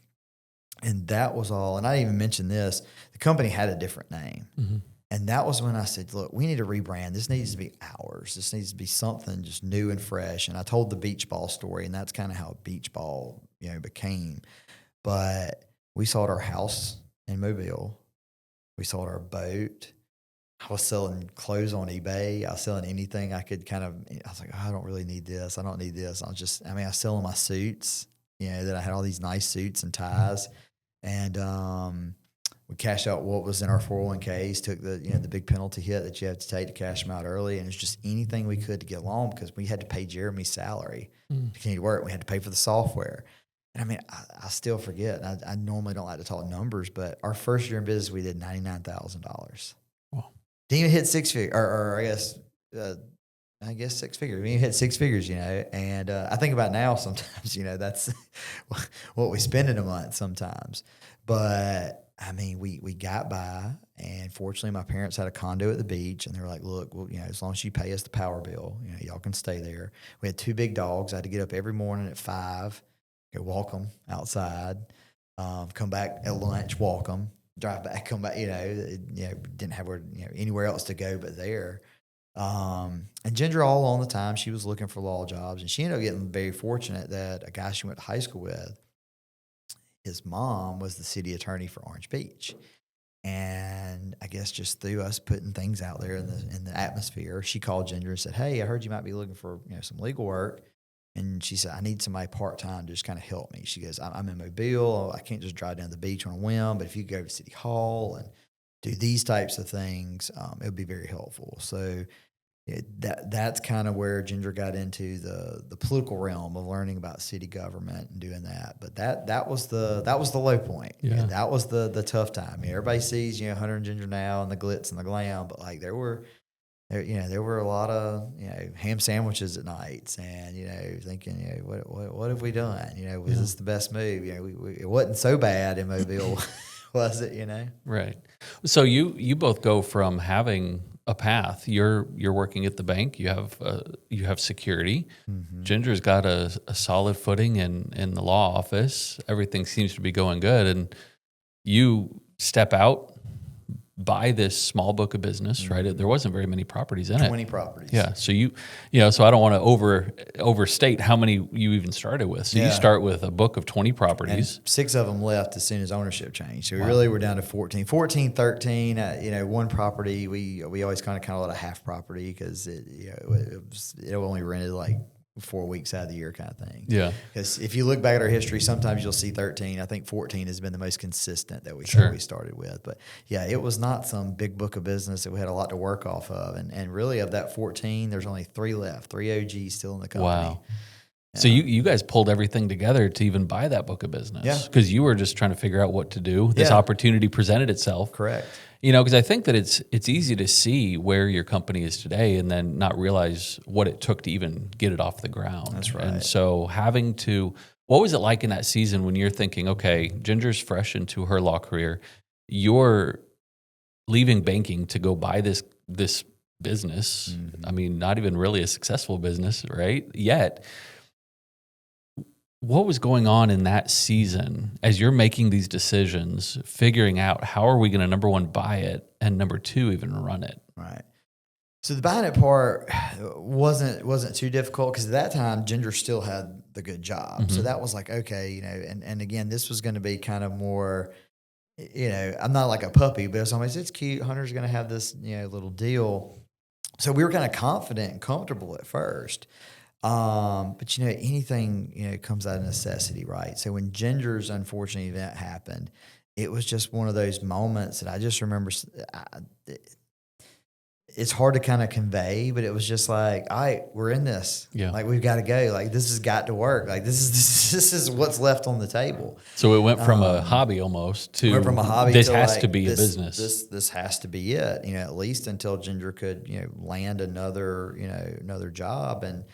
And that was all. And I didn't even mention this. The company had a different name. And that was when I said, look, we need to rebrand. This needs to be ours. This needs to be something just new and fresh. And I told the beach ball story, and that's kind of how beach ball, became. But we sold our house in Mobile. We sold our boat. I was selling clothes on eBay. I was selling anything I could I was like, I don't really need this. I don't need this. I was selling my suits, that I had all these nice suits and ties. And we cashed out what was in our 401ks, took the big penalty hit that you have to take to cash them out early. And it was just anything we could to get along because we had to pay Jeremy's salary to continue to work. We had to pay for the software. And I still forget. I normally don't like to talk numbers, but our first year in business, we did $99,000. Wow. Didn't even hit six figures, or I guess six figures. We hit six figures, and I think about now sometimes, that's what we spend in a month sometimes. But we got by, and fortunately my parents had a condo at the beach, and they were like, look, well, as long as you pay us the power bill, y'all can stay there. We had 2 big dogs. I had to get up every morning at 5, go walk them outside, come back at lunch, walk them, drive back, come back, didn't have anywhere else to go but there. And Ginger, all along the time, she was looking for law jobs, and she ended up getting very fortunate that a guy she went to high school with, his mom was the city attorney for Orange Beach. And I guess just through us putting things out there in the atmosphere, she called Ginger and said, hey, I heard you might be looking for some legal work. And she said, I need somebody part-time to just kind of help me. She goes, I'm in Mobile. I can't just drive down to the beach on a whim, but if you go to City Hall and do these types of things, it would be very helpful. So that's kind of where Ginger got into the political realm of learning about city government and doing that. But that was the low point. Yeah. That was the tough time. Everybody sees Hunter and Ginger now and the glitz and the glam, but like there were a lot of ham sandwiches at nights and thinking what have we done? Was this the best move? It wasn't so bad in Mobile, was it? Right. So you both go from having a path. You're working at the bank. You have security. Mm-hmm. Ginger's got a solid footing in the law office. Everything seems to be going good, and you step out, buy this small book of business, right? There wasn't very many properties in 20 properties. Yeah. So so I don't want to overstate how many you even started with. So you start with a book of 20 properties. And 6 of them left as soon as ownership changed. So we really were down to 14, 13. One property, we always kind of let a half property because it only rented like 4 weeks out of the year kind of thing. Yeah. Because if you look back at our history, sometimes you'll see 13. I think 14 has been the most consistent that we started with. But yeah, it was not some big book of business that we had a lot to work off of. And really of that 14, there's only 3 left, 3 OGs still in the company. Wow. Yeah. So you guys pulled everything together to even buy that book of business. Yeah. Because you were just trying to figure out what to do. This opportunity presented itself. Correct. Because I think that it's easy to see where your company is today and then not realize what it took to even get it off the ground. That's right. And so what was it like in that season when you're thinking, okay, Ginger's fresh into her law career, you're leaving banking to go buy this business. Mm-hmm. Not even really a successful business, right? Yet. What was going on in that season as you're making these decisions, figuring out how are we going to, number one, buy it, and number two, even run it? Right. So the buying it part wasn't too difficult because at that time, Ginger still had the good job. Mm-hmm. So that was like, okay, and again, this was going to be kind of more, I'm not like a puppy, but it's cute. Hunter's going to have this, little deal. So we were kind of confident and comfortable at first. But anything, comes out of necessity, right? So when Ginger's unfortunate event happened, it was just one of those moments that I just remember. It's hard to kind of convey, but it was just like, all right, we're in this. Yeah. Like we've got to go. Like this has got to work. Like this is what's left on the table. So it went from a hobby almost to this has to be a business. This has to be it. At least until Ginger could land another job. And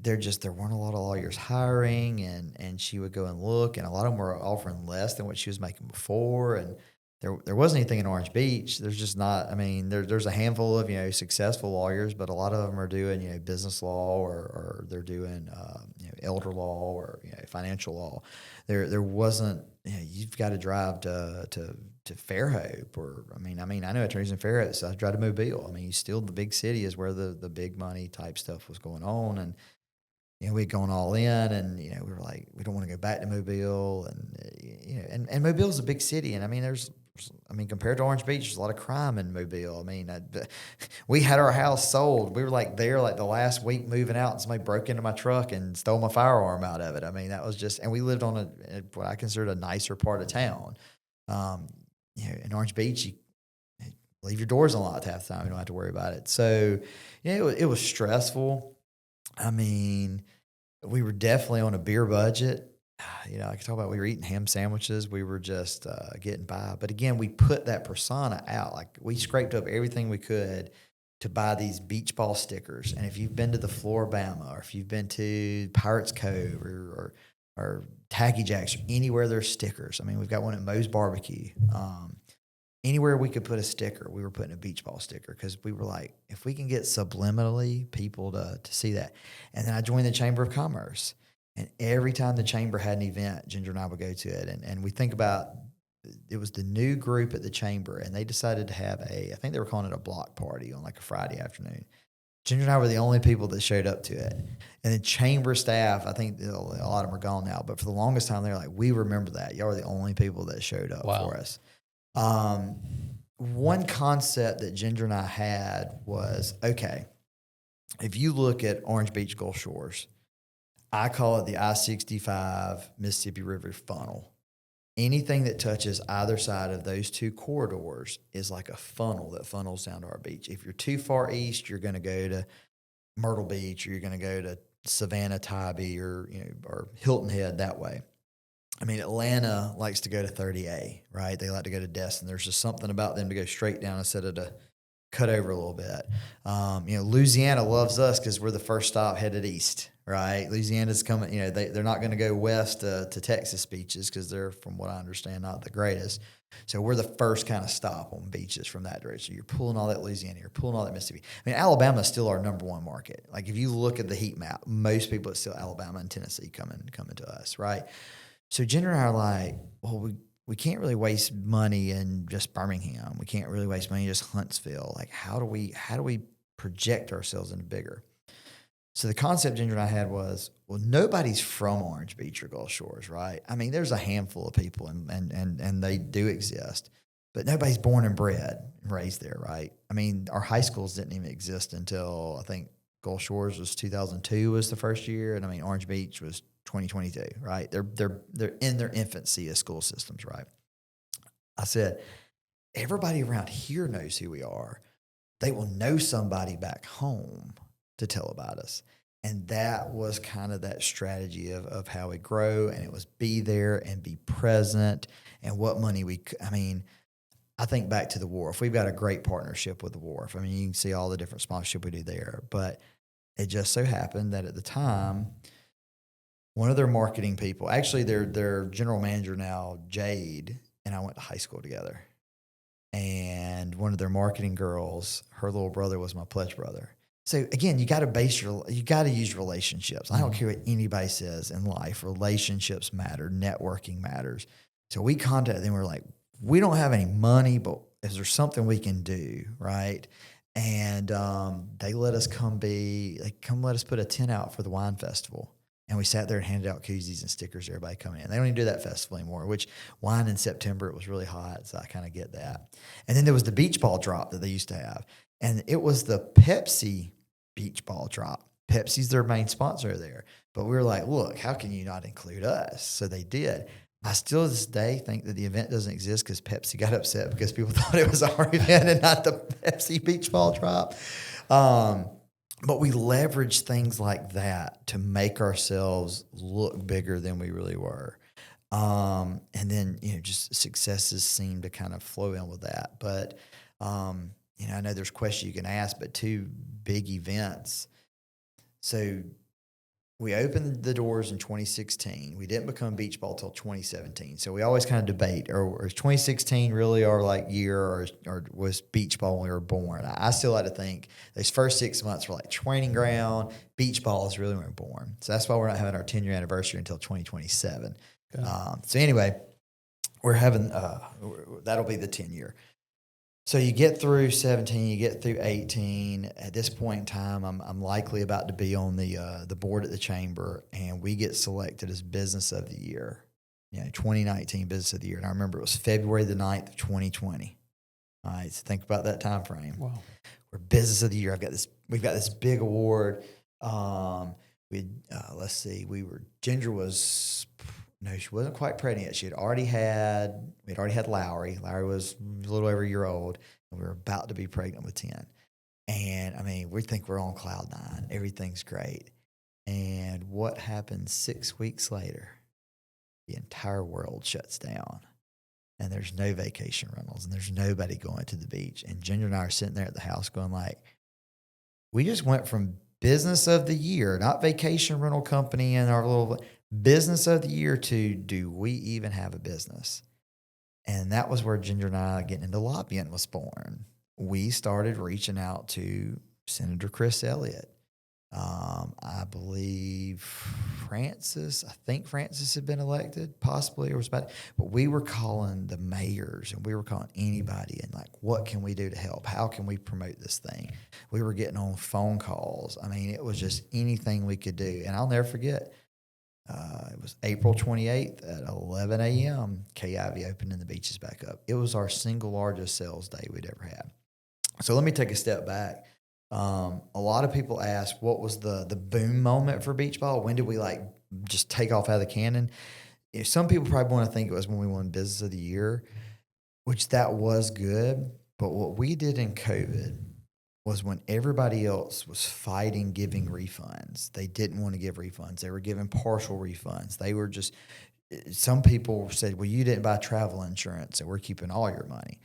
there weren't a lot of lawyers hiring, and she would go and look, and a lot of them were offering less than what she was making before, and there wasn't anything in Orange Beach. There's just not. There's a handful of successful lawyers, but a lot of them are doing business law or they're doing elder law or financial law. There wasn't you've got to drive to Fairhope, or I know attorneys in Fairhope, so I drive to Mobile. Still the big city is where the big money type stuff was going on, and we'd gone all in, and we were like, we don't want to go back to Mobile, and and Mobile's a big city, and compared to Orange Beach, there's a lot of crime in Mobile. We had our house sold. We were there the last week moving out, and somebody broke into my truck and stole my firearm out of it. That was just, and we lived on what I considered a nicer part of town. In Orange Beach, you leave your doors unlocked half the time. You don't have to worry about it. So, it was stressful. We were definitely on a beer budget. I can talk about, we were eating ham sandwiches. We were just getting by. But again, we put that persona out. Like, we scraped up everything we could to buy these beach ball stickers. And if you've been to the Floribama, or if you've been to Pirates Cove or Tacky Jacks, or anywhere there's stickers. We've got one at Moe's Barbecue. Anywhere we could put a sticker, we were putting a beach ball sticker, because we were like, if we can get subliminally people to see that. And then I joined the Chamber of Commerce. And every time the chamber had an event, Ginger and I would go to it. And we think about, it was the new group at the chamber, and they decided to have I think they were calling it a block party on like a Friday afternoon. Ginger and I were the only people that showed up to it. And the chamber staff, I think a lot of them are gone now, but for the longest time, they were like, we remember that. Y'all were the only people that showed up for us. One concept that Ginger and I had was, okay, if you look at Orange Beach Gulf Shores, I call it the I-65 Mississippi River funnel. Anything that touches either side of those two corridors is like a funnel that funnels down to our beach. If you're too far east, you're going to go to Myrtle Beach, or you're going to go to Savannah, Tybee, or Hilton Head that way. Atlanta likes to go to 30A, right? They like to go to Destin. There's just something about them to go straight down instead of to cut over a little bit. Louisiana loves us because we're the first stop headed east, right? Louisiana's coming, they're not going to go west to Texas beaches, because they're, from what I understand, not the greatest. So we're the first kind of stop on beaches from that direction. You're pulling all that Louisiana, you're pulling all that Mississippi. Alabama is still our number one market. Like, if you look at the heat map, most people, it's still Alabama and Tennessee coming to us, right? So Ginger and I are like, well, we can't really waste money in just Birmingham. We can't really waste money in just Huntsville. Like, how do we project ourselves into bigger? So the concept Ginger and I had was, well, nobody's from Orange Beach or Gulf Shores, right? There's a handful of people, and they do exist, but nobody's born and bred and raised there, right? Our high schools didn't even exist until, I think, Gulf Shores was 2002 was the first year, and Orange Beach was 2022, right? They're in their infancy as school systems, right? I said, everybody around here knows who we are. They will know somebody back home to tell about us. And that was kind of that strategy of how we grow, and it was be there and be present, and what money I think back to the Wharf. We've got a great partnership with the Wharf. You can see all the different sponsorship we do there, but it just so happened that at the time, one of their marketing people, actually their general manager now, Jade, and I went to high school together. And one of their marketing girls, her little brother was my pledge brother. So again, you got to use relationships. I don't care what anybody says in life. Relationships matter. Networking matters. So we contacted them. We were like, we don't have any money, but is there something we can do, right? And they let us come let us put a tent out for the wine festival. And we sat there and handed out koozies and stickers to everybody coming in. They don't even do that festival anymore, which wine in September, it was really hot, so I kind of get that. And then there was the beach ball drop that they used to have. And it was the Pepsi beach ball drop. Pepsi's their main sponsor there. But we were like, look, how can you not include us? So they did. I still to this day think that the event doesn't exist because Pepsi got upset because people thought it was our event and not the Pepsi beach ball drop. But we leveraged things like that to make ourselves look bigger than we really were. And then, just successes seem to kind of flow in with that. But, I know there's questions you can ask, but two big events. So we opened the doors in 2016. We didn't become Beach Ball till 2017. So we always kind of debate, or is 2016 really our year, or was Beach Ball when we were born? I still like to think those first 6 months were like training ground. Beach Ball is really when we were born. So that's why we're not having our 10-year anniversary until 2027. Okay. So anyway, we're having, that'll be the 10-year. So you get through 17, you get through 18. At this point in time, I'm likely about to be on the board at the chamber, and we get selected as Business of the Year, 2019 Business of the Year. And I remember it was February the 9th of 2020. All right, so think about that time frame. Wow. We're Business of the Year. We've got this big award. Let's see, Ginger was, no, she wasn't quite pregnant yet. We had already had Lowry. Lowry was a little over a year old, and we were about to be pregnant with 10. And I mean, we think we're on cloud 9. Everything's great. And what happens 6 weeks later? The entire world shuts down, and there's no vacation rentals, and there's nobody going to the beach. And Ginger and I are sitting there at the house going like, we just went from Business of the Year, not vacation rental company and our little Business of the Year, to do we even have a business? And that was where Ginger and I getting into lobbying was born. We started reaching out to Senator Chris Elliott. I believe Francis had been elected, possibly, or was about, but we were calling the mayors and we were calling anybody and like, what can we do to help? How can we promote this thing? We were getting on phone calls. I mean, it was just anything we could do. And I'll never forget, it was April 28th at 11 a.m. KIV opened and the beaches back up. It was our single largest sales day we'd ever had. So let me take a step back. A lot of people ask, what was the boom moment for beach ball? When did we like just take off out of the cannon? Some people probably want to think it was when we won Business of the Year, which that was good. But what we did in COVID was when everybody else was fighting giving refunds. They didn't want to give refunds. They were giving partial refunds. They were just, some people said, well, you didn't buy travel insurance, so we're keeping all your money.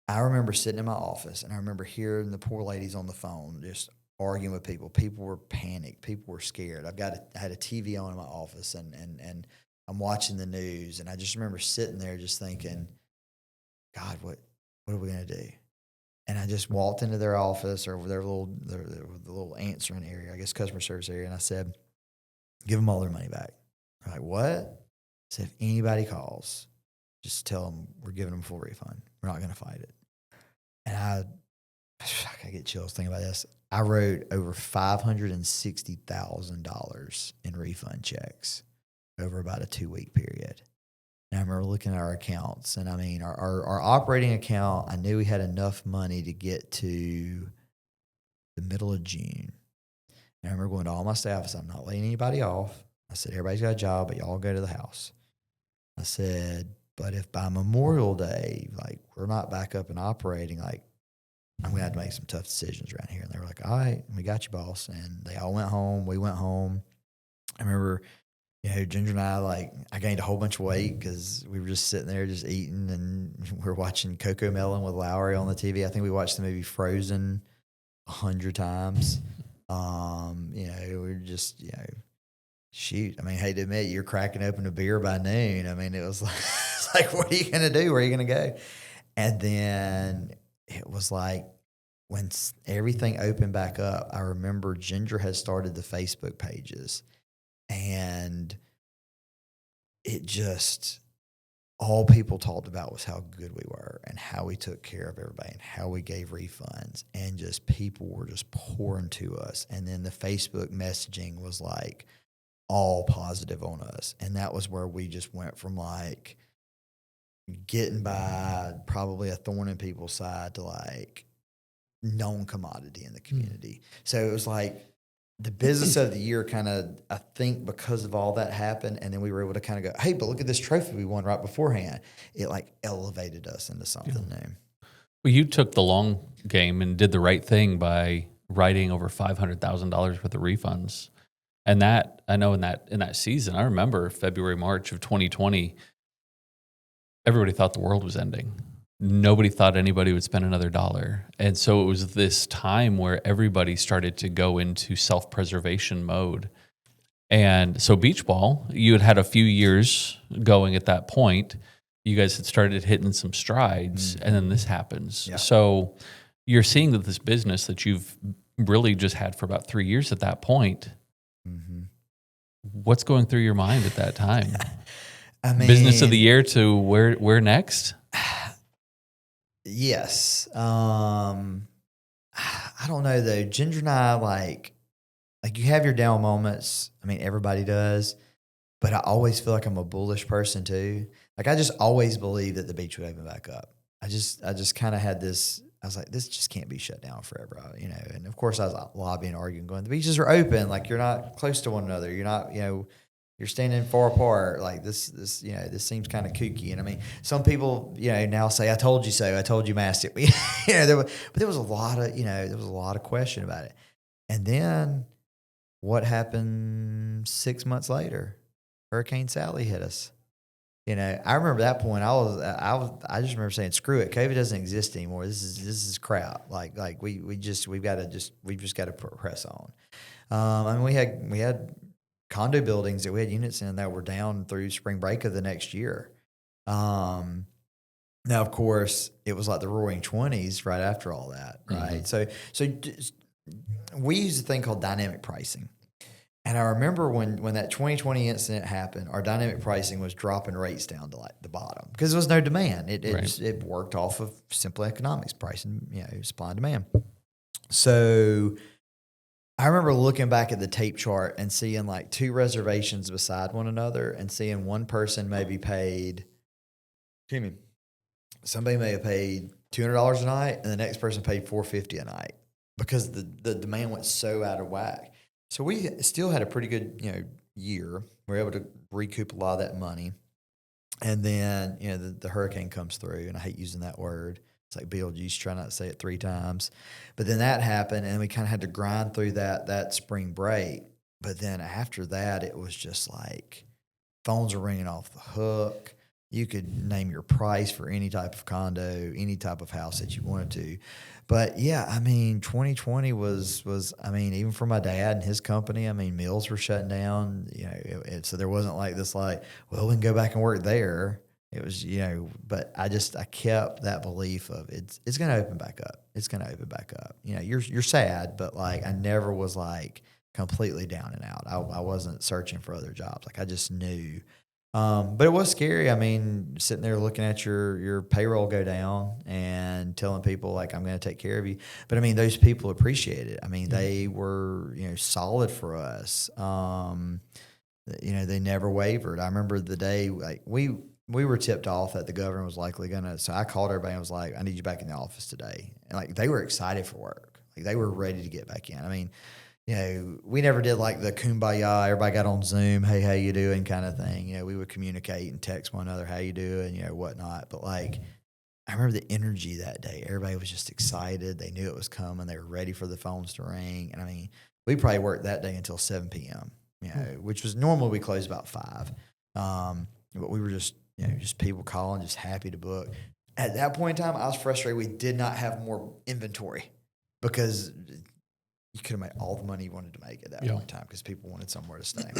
I remember sitting in my office, and I remember hearing the poor ladies on the phone just arguing with people. People were panicked. People were scared. I had a TV on in my office, and I'm watching the news, and I just remember sitting there just thinking, God, what are we going to do? And I just walked into their office or their little answering area, I guess customer service area, and I said, give them all their money back. They're like, what? I said, if anybody calls, just tell them we're giving them a full refund. We're not going to fight it. And I get chills thinking about this. I wrote over $560,000 in refund checks over about a 2-week period. And I remember looking at our accounts, and I mean, our operating account, I knew we had enough money to get to the middle of June. And I remember going to all my staff, I said, I'm not laying anybody off. I said, everybody's got a job, but y'all go to the house. I said, but if by Memorial Day, like, we're not back up and operating, like, I'm going to have to make some tough decisions around here. And they were like, all right, we got you, boss. And they all went home. We went home. I remember, Ginger and I gained a whole bunch of weight because we were just sitting there just eating, and we were watching Coco Melon with Lowry on the TV. I think we watched the movie Frozen 100 times. We were just, shoot. I mean, hey, to admit, you're cracking open a beer by noon. I mean, it was like, it's like, what are you going to do? Where are you going to go? And then it was like when everything opened back up, I remember Ginger had started the Facebook pages, and it just, all people talked about was how good we were and how we took care of everybody and how we gave refunds, and just people were just pouring to us. And then the Facebook messaging was like all positive on us. And that was where we just went from like getting by, probably a thorn in people's side, to like known commodity in the community. So it was like the Business of the Year kind of, I think because of all that happened, and then we were able to kind of go, hey, but look at this trophy we won right beforehand. It like elevated us into something new. Well, you took the long game and did the right thing by writing over $500,000 worth of refunds. And that, I know in that season, I remember February, March of 2020, everybody thought the world was ending. Nobody thought anybody would spend another dollar. And so it was this time where everybody started to go into self-preservation mode. And so Beach Ball, you had a few years going at that point. You guys had started hitting some strides, and then this happens. Yeah. So you're seeing that this business that you've really just had for about 3 years at that point, what's going through your mind at that time? I mean, business of the year to where next? Yes. I don't know though. Ginger and I like you have your down moments. I mean, everybody does, but I always feel like I'm a bullish person too. Like I just always believe that the beach would open back up. I just kind of had this. I was like, this just can't be shut down forever, you know. And of course, I was lobbying, arguing, going, the beaches are open. Like you're not close to one another. You're not, you're standing far apart. Like this, this seems kind of kooky. And I mean, some people, now say, I told you so. I told you masked it. But there was a lot of, there was a lot of question about it. And then what happened 6 months later? Hurricane Sally hit us. I remember that point. I just remember saying, "Screw it, COVID doesn't exist anymore. This is crap. Like we've just got to press on." I mean, we had condo buildings that we had units in that were down through spring break of the next year. Now, of course, it was like the Roaring '20s right after all that, right? Mm-hmm. So we use a thing called dynamic pricing. And I remember when that 2020 incident happened, our dynamic pricing was dropping rates down to like the bottom because there was no demand. It worked off of simple economics, pricing, supply and demand. So I remember looking back at the tape chart and seeing like two reservations beside one another and seeing one person maybe paid, somebody may have paid $200 a night and the next person paid $450 a night because the demand went so out of whack. So we still had a pretty good, year. We were able to recoup a lot of that money. And then, the hurricane comes through, and I hate using that word. It's like Beetlejuice, try not to say it 3 times. But then that happened, and we kind of had to grind through that spring break. But then after that, it was just like phones are ringing off the hook. You could name your price for any type of condo, any type of house that you wanted to. But yeah, I mean, 2020 was I mean, even for my dad and his company, I mean, mills were shutting down, so there wasn't like this well, we can go back and work there. It was, but I kept that belief of it's going to open back up. It's going to open back up. You're sad, but like I never was like completely down and out. I wasn't searching for other jobs. Like I just knew. But it was scary. I mean, sitting there looking at your payroll go down and telling people like, I'm going to take care of you. But I mean, those people appreciate it. I mean, they were, solid for us. They never wavered. I remember the day, like we were tipped off that the governor was likely going to, so I called everybody and was like, I need you back in the office today. And like, they were excited for work. Like they were ready to get back in. I mean, we never did like the kumbaya, everybody got on Zoom, hey, how you doing kind of thing. We would communicate and text one another, how you doing, whatnot. But like, I remember the energy that day. Everybody was just excited. They knew it was coming. They were ready for the phones to ring. And I mean, we probably worked that day until 7 p.m., which was normally we closed about 5. But we were just, just people calling, just happy to book. At that point in time, I was frustrated we did not have more inventory because you could have made all the money you wanted to make at that point in time because people wanted somewhere to stay.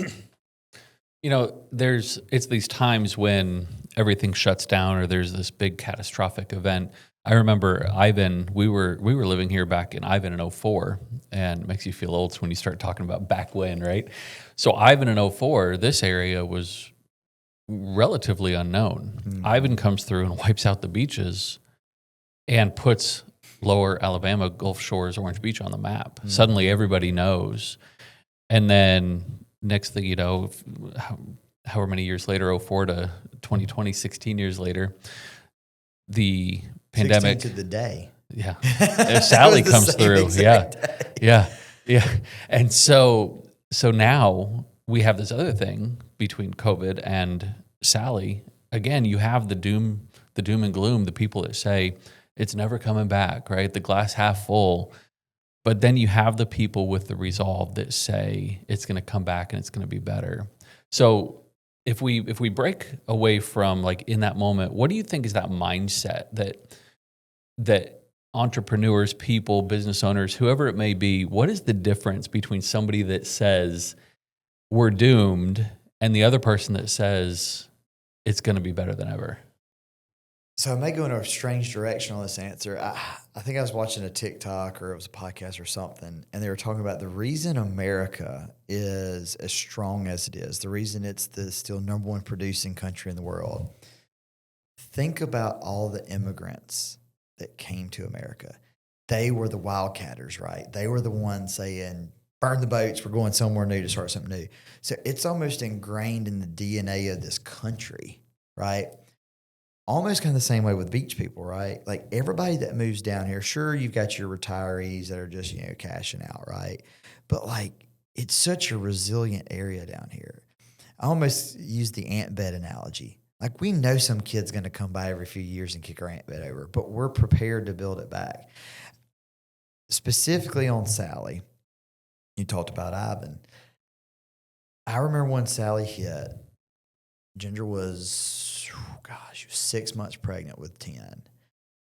It's these times when everything shuts down or there's this big catastrophic event. I remember Ivan, we were living here back in Ivan in 2004, and it makes you feel old when you start talking about back when, right? So Ivan in 2004, this area was relatively unknown. Mm-hmm. Ivan comes through and wipes out the beaches and puts Lower Alabama, Gulf Shores, Orange Beach on the map. Mm-hmm. Suddenly everybody knows. And then next thing you know, however many years later, 2004 to 2020, 16 years later, the pandemic. 16 to the day. Yeah. Sally comes through. Yeah. Day. Yeah. And so now we have this other thing between COVID and Sally. Again, you have the doom and gloom, the people that say, it's never coming back, right? The glass half full. But then you have the people with the resolve that say it's going to come back and it's going to be better. So if we break away from like in that moment, what do you think is that mindset that entrepreneurs, people, business owners, whoever it may be, what is the difference between somebody that says we're doomed and the other person that says it's going to be better than ever? So I may go in a strange direction on this answer. I think I was watching a TikTok or it was a podcast or something, and they were talking about the reason America is as strong as it is, the reason it's the still number one producing country in the world. Think about all the immigrants that came to America. They were the wildcatters, right? They were the ones saying, burn the boats, we're going somewhere new to start something new. So it's almost ingrained in the DNA of this country, right? Almost kind of the same way with beach people, right? Like everybody that moves down here, sure, you've got your retirees that are just, cashing out, right? But like it's such a resilient area down here. I almost use the ant bed analogy. Like we know some kid's going to come by every few years and kick our ant bed over, but we're prepared to build it back. Specifically on Sally, you talked about Ivan. I remember when Sally hit, Ginger was, she was 6 months pregnant with 10.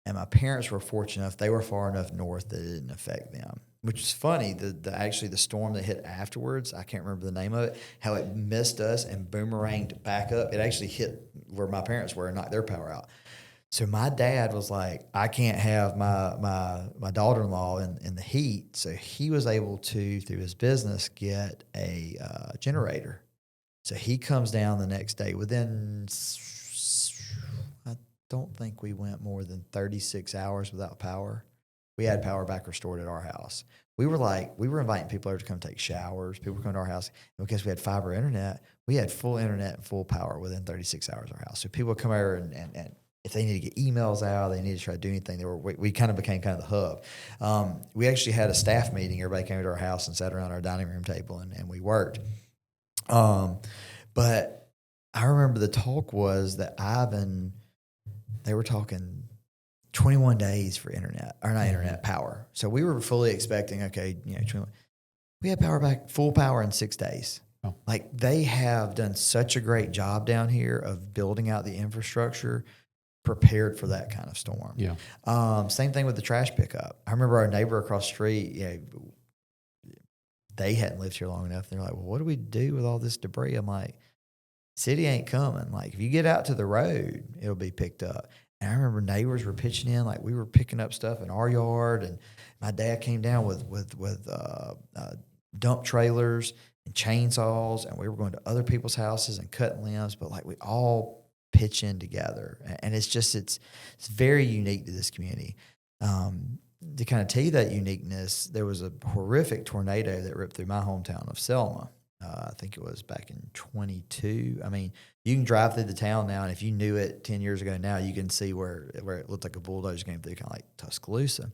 And my parents were fortunate enough, they were far enough north that it didn't affect them, which is funny. Actually, the storm that hit afterwards, I can't remember the name of it, how it missed us and boomeranged back up. It actually hit where my parents were and knocked their power out. So my dad was like, I can't have my daughter-in-law in the heat. So he was able to, through his business, get a generator. So he comes down the next day. Within, I don't think we went more than 36 hours without power. We had power back restored at our house. We were inviting people over to come take showers. People were coming to our house. And because we had fiber internet, we had full internet and full power within 36 hours of our house. So people would come over and if they needed to get emails out, they needed to try to do anything. We kind of became kind of the hub. We actually had a staff meeting. Everybody came to our house and sat around our dining room table and we worked. But I remember the talk was that Ivan, they were talking 21 days for internet, or not internet, power. So we were fully expecting, 21. We had power back, full power in 6 days. Oh. Like they have done such a great job down here of building out the infrastructure, prepared for that kind of storm. Yeah. Same thing with the trash pickup. I remember our neighbor across the street, they hadn't lived here long enough. They're like, well, what do we do with all this debris? I'm like, city ain't coming. Like, if you get out to the road, it'll be picked up. And I remember neighbors were pitching in, like we were picking up stuff in our yard. And my dad came down with dump trailers and chainsaws, and we were going to other people's houses and cutting limbs. But like we all pitch in together, and it's very unique to this community. To kind of tell you that uniqueness, there was a horrific tornado that ripped through my hometown of Selma. I think it was back in 22. I mean, you can drive through the town now, and if you knew it 10 years ago now, you can see where it looked like a bulldozer came through, kind of like Tuscaloosa.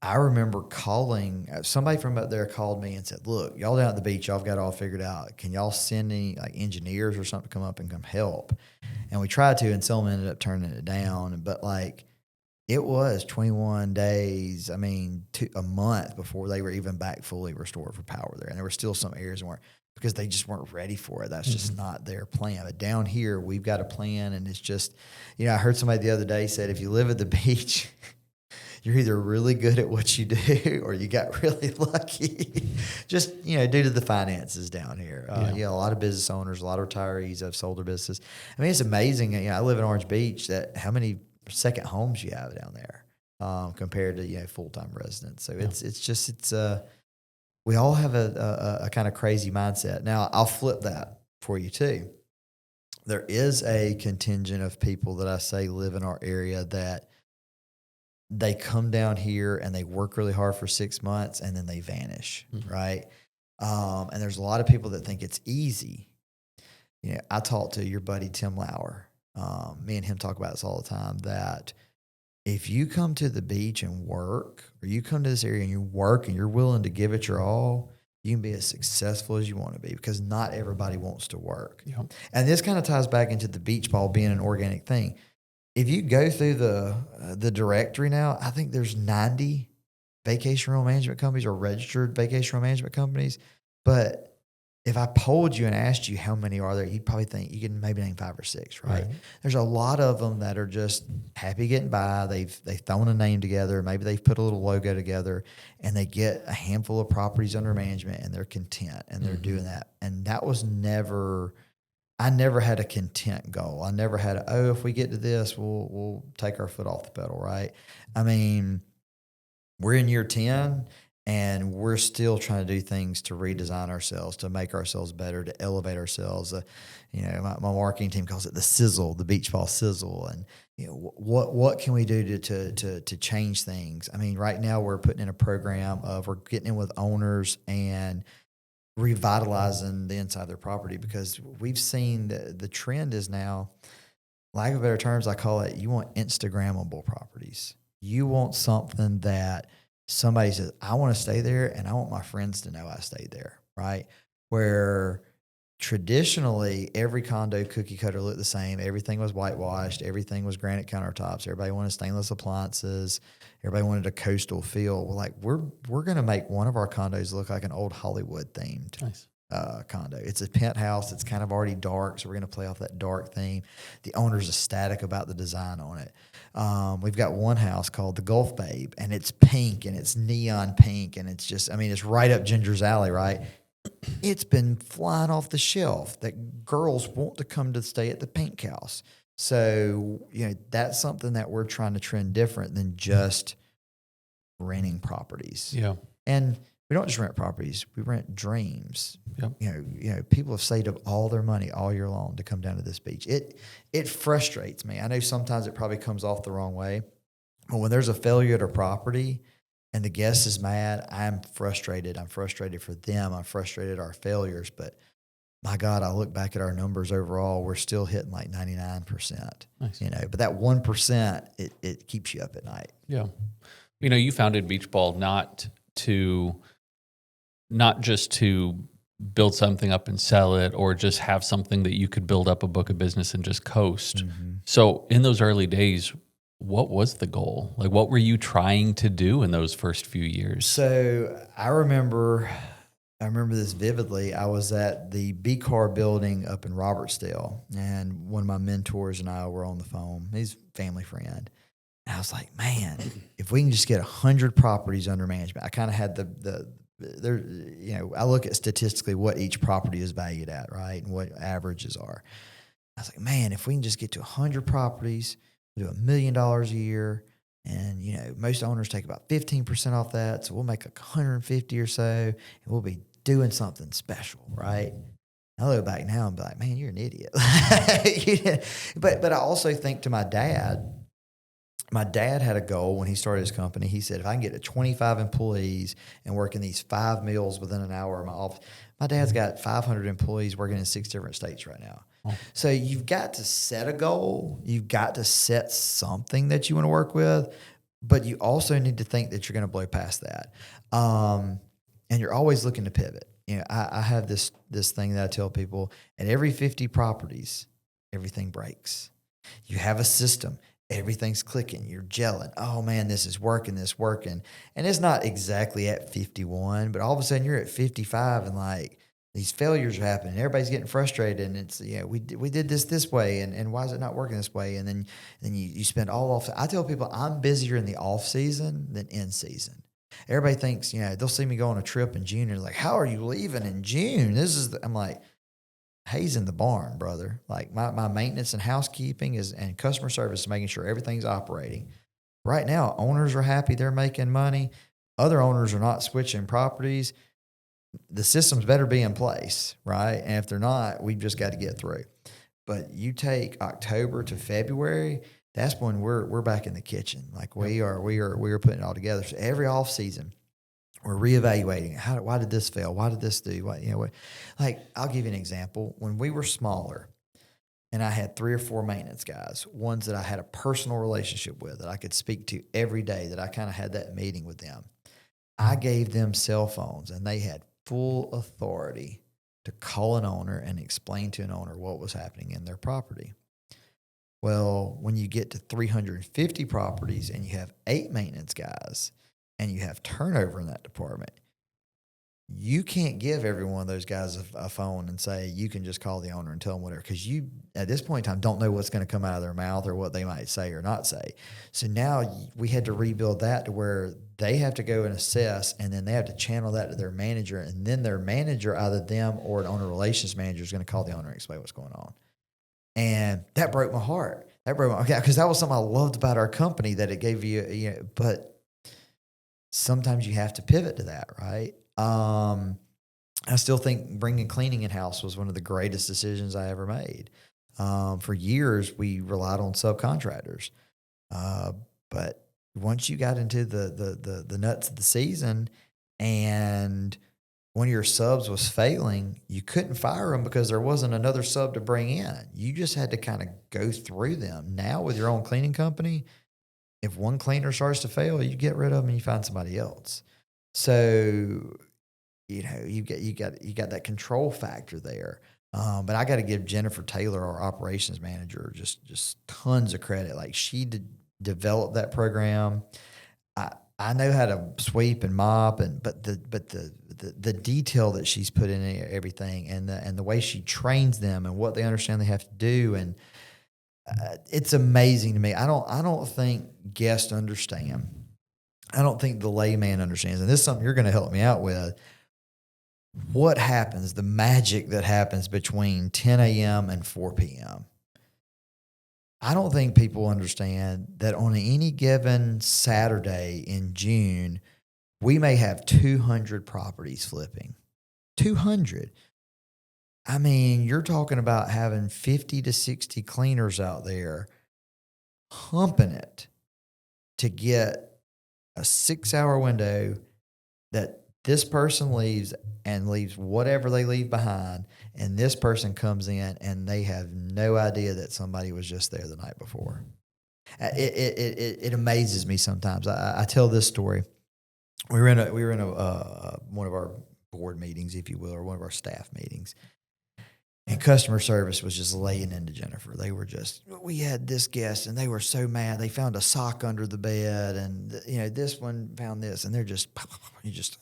I remember calling, somebody from up there called me and said, look, y'all down at the beach, y'all have got it all figured out. Can y'all send any like engineers or something to come up and come help? And we tried to, and Selma ended up turning it down. But like, it was 21 days, a month before they were even back fully restored for power there. And there were still some areas that weren't, because they just weren't ready for it. That's just not their plan. But down here, we've got a plan, and it's just, I heard somebody the other day said, if you live at the beach, you're either really good at what you do or you got really lucky. Just, due to the finances down here. A lot of business owners, a lot of retirees have sold their business. It's amazing. I live in Orange Beach, that how many second homes you have down there compared to full-time residents. So we all have a kind of crazy mindset. Now I'll flip that for you too. There is a contingent of people that I say live in our area that they come down here and they work really hard for 6 months and then they vanish, right? And there's a lot of people that think it's easy. I talked to your buddy Tim Lauer. Me and him talk about this all the time, that if you come to the beach and work, or you come to this area and you work and you're willing to give it your all, you can be as successful as you want to be, because not everybody wants to work. Yep. And this kind of ties back into the beach ball being an organic thing. If you go through the directory now, I think there's 90 vacation rental management companies or registered vacation rental management companies. But if I polled you and asked you how many are there, you'd probably think you can maybe name 5 or 6, right? There's a lot of them that are just happy getting by. They've thrown a name together. Maybe they've put a little logo together, and they get a handful of properties under management, and they're content, and they're doing that. And that was never I never had a content goal. I never had if we get to this, we'll take our foot off the pedal, right? I mean, we're in year 10 and we're still trying to do things to redesign ourselves, to make ourselves better, to elevate ourselves. My marketing team calls it the sizzle, the beach ball sizzle. And what can we do to change things? I mean, right now we're putting in a program we're getting in with owners and revitalizing the inside of their property, because we've seen the trend is now, lack of better terms, I call it, you want Instagrammable properties. You want something that somebody says, I want to stay there and I want my friends to know I stayed there, right? Where traditionally every condo cookie cutter looked the same. Everything was whitewashed. Everything was granite countertops. Everybody wanted stainless appliances. Everybody wanted a coastal feel. Well, like we're going to make one of our condos look like an old Hollywood themed condo. It's a penthouse. It's kind of already dark, so we're going to play off that dark theme. The owner's ecstatic about the design on it. We've got one house called the Gulf Babe, and it's pink, and it's neon pink, and it's just, I mean, it's right up Ginger's alley, right? It's been flying off the shelf that girls want to come to stay at the pink house. So, that's something that we're trying to trend different than just renting properties. Yeah. And we don't just rent properties, we rent dreams. Yep. People have saved up all their money all year long to come down to this beach. It frustrates me. I know sometimes it probably comes off the wrong way, but when there's a failure at a property and the guest is mad, I'm frustrated. I'm frustrated for them. I'm frustrated at our failures. But my God, I look back at our numbers overall, we're still hitting like 99%. Nice. But that 1%, it keeps you up at night. Yeah. You founded Beachball not just to build something up and sell it, or just have something that you could build up a book of business and just coast. Mm-hmm. So in those early days, what was the goal? Like, what were you trying to do in those first few years? So I remember this vividly. I was at the B-Car building up in Robertsdale, and one of my mentors and I were on the phone. He's a family friend. And I was like, man, if we can just get 100 properties under management. I kind of had I look at statistically what each property is valued at, right, and what averages are. I was like, man, if we can just get to 100 properties, we'll do $1 million a year, and most owners take about 15% off that, so we'll make like 150 or so, and we'll be doing something special, right? I look back now and be like, man, you're an idiot. But I also think to my dad. My dad had a goal when he started his company. He said, if I can get to 25 employees and work in these 5 mills within an hour of my office, my dad's got 500 employees working in 6 different states right now. Oh. So you've got to set a goal. You've got to set something that you want to work with, but you also need to think that you're going to blow past that. And you're always looking to pivot. I have this thing that I tell people, at every 50 properties, everything breaks. You have a system. Everything's clicking. You're gelling. Oh, man, this is working. And it's not exactly at 51, but all of a sudden you're at 55 and like these failures are happening. Everybody's getting frustrated. And it's, we did this way. And why is it not working this way? And then you spend all off. I tell people I'm busier in the off season than in season. Everybody thinks, they'll see me go on a trip in June and they're like, how are you leaving in June? I'm like, hay's in the barn, brother. Like my maintenance and housekeeping and customer service is making sure everything's operating. Right now, owners are happy. They're making money. Other owners are not switching properties. The systems better be in place, right? And if they're not, we've just got to get through. But you take October to February, that's when we're back in the kitchen. Like we are putting it all together. So every off season, we're reevaluating. Why did this fail? Why did this do? Like I'll give you an example. When we were smaller, and I had 3 or 4 maintenance guys, ones that I had a personal relationship with, that I could speak to every day, that I kind of had that meeting with them. I gave them cell phones, and they had full authority to call an owner and explain to an owner what was happening in their property. Well, when you get to 350 properties and you have 8 maintenance guys, and you have turnover in that department, you can't give every one of those guys a phone and say, you can just call the owner and tell them whatever, because you, at this point in time, don't know what's going to come out of their mouth or what they might say or not say. So now we had to rebuild that to where they have to go and assess, and then they have to channel that to their manager, and then their manager, either them or an owner relations manager, is going to call the owner and explain what's going on. And that broke my heart. Because that was something I loved about our company, that it gave you, but sometimes you have to pivot to that, right? I still think bringing cleaning in-house was one of the greatest decisions I ever made. For years, we relied on subcontractors. But once you got into the nuts of the season and one of your subs was failing, you couldn't fire them because there wasn't another sub to bring in. You just had to kind of go through them. Now with your own cleaning company, if one cleaner starts to fail, you get rid of them and you find somebody else. So, you got that control factor there. But I got to give Jennifer Taylor, our operations manager, just tons of credit. Like, she developed that program. I know how to sweep and mop, but the detail that she's put in everything, and the way she trains them and what they understand they have to do, and it's amazing to me. I don't think guests understand. I don't think the layman understands, and this is something you're going to help me out with. What happens, the magic that happens between 10 a.m. and 4 p.m. I don't think people understand that on any given Saturday in June, we may have 200 properties flipping. 200. I mean, you're talking about having 50 to 60 cleaners out there humping it to get a 6-hour window that this person leaves and leaves whatever they leave behind, and this person comes in and they have no idea that somebody was just there the night before. It amazes me sometimes. I tell this story. We were in one of our board meetings, if you will, or one of our staff meetings. And customer service was just laying into Jennifer. We had this guest, and they were so mad. They found a sock under the bed, and this one found this, and they're just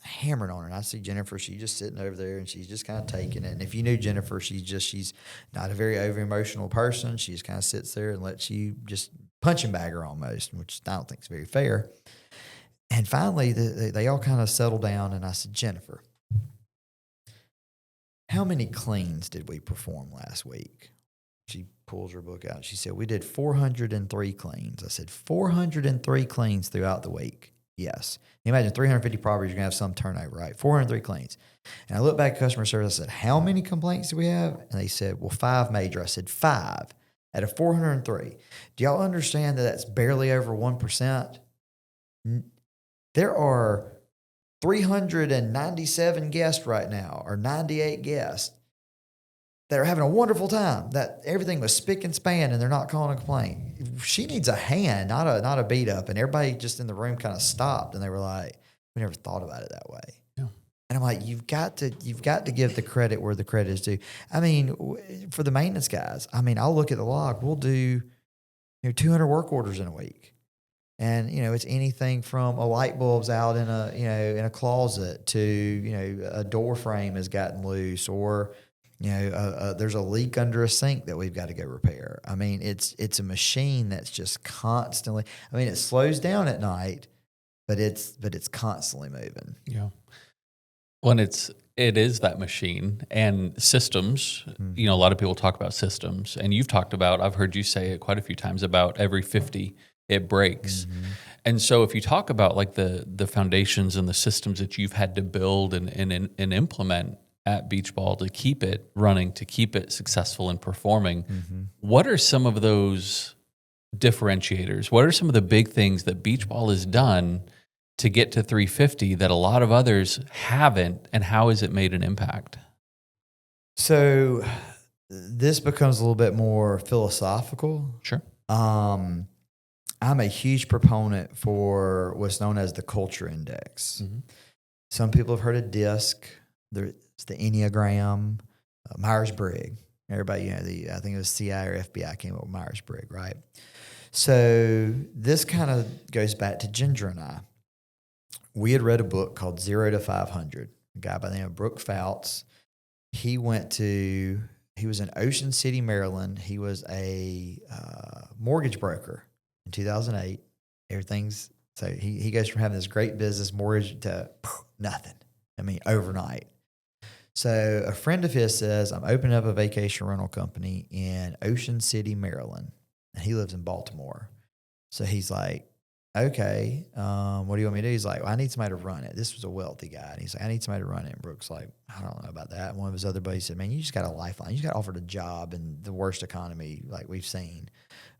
hammering on her. And I see Jennifer; she's just sitting over there, and she's just kind of taking it. And if you knew Jennifer, she's not a very over emotional person. She just kind of sits there and lets you just punching bag her almost, which I don't think is very fair. And finally, they all kind of settled down, and I said, Jennifer, how many cleans did we perform last week? She pulls her book out. She said, we did 403 cleans. I said, 403 cleans throughout the week. Yes. You imagine 350 properties, you're going to have some turnover, right? 403 cleans. And I looked back at customer service. I said, how many complaints do we have? And they said, well, 5 major. I said, 5 out of 403. Do y'all understand that that's barely over 1%? There are 397 guests right now, or 98 guests, that are having a wonderful time, that everything was spick and span and they're not calling a complaint. She needs a hand, not a beat up. And everybody just in the room kind of stopped, and they were like, we never thought about it that way. Yeah. And I'm like, you've got to give the credit where the credit is due. I mean, for the maintenance guys, I'll look at the log. We'll do 200 work orders in a week. And, it's anything from a light bulb's out in a closet to, a door frame has gotten loose, or, there's a leak under a sink that we've got to go repair. It's a machine that's just constantly, it slows down at night, but it's constantly moving. Yeah. Well, it is that machine and systems. Mm-hmm. A lot of people talk about systems, and you've talked about, I've heard you say it quite a few times, about every 50 it breaks. Mm-hmm. And so if you talk about like the foundations and the systems that you've had to build and implement at Beachball to keep it running, to keep it successful and performing, mm-hmm. what are some of those differentiators? What are some of the big things that Beachball has done to get to 350 that a lot of others haven't, and how has it made an impact? So this becomes a little bit more philosophical. Sure. I'm a huge proponent for what's known as the culture index. Mm-hmm. Some people have heard of DISC. There's the Enneagram, Myers-Briggs. Everybody, I think it was CIA or FBI came up with Myers-Briggs, right? So this kind of goes back to Ginger and I. We had read a book called 0 to 500. a guy by the name of Brooke Fouts. He was in Ocean City, Maryland. He was a mortgage broker in 2008. So he goes from having this great business mortgage to nothing. I mean, overnight. So a friend of his says, I'm opening up a vacation rental company in Ocean City, Maryland. And he lives in Baltimore. So he's like, okay, what do you want me to do? He's like, well, I need somebody to run it. This was a wealthy guy. And he's like, I need somebody to run it. And Brooke's like, I don't know about that. And one of his other buddies said, man, you just got a lifeline. You just got offered a job in the worst economy like we've seen.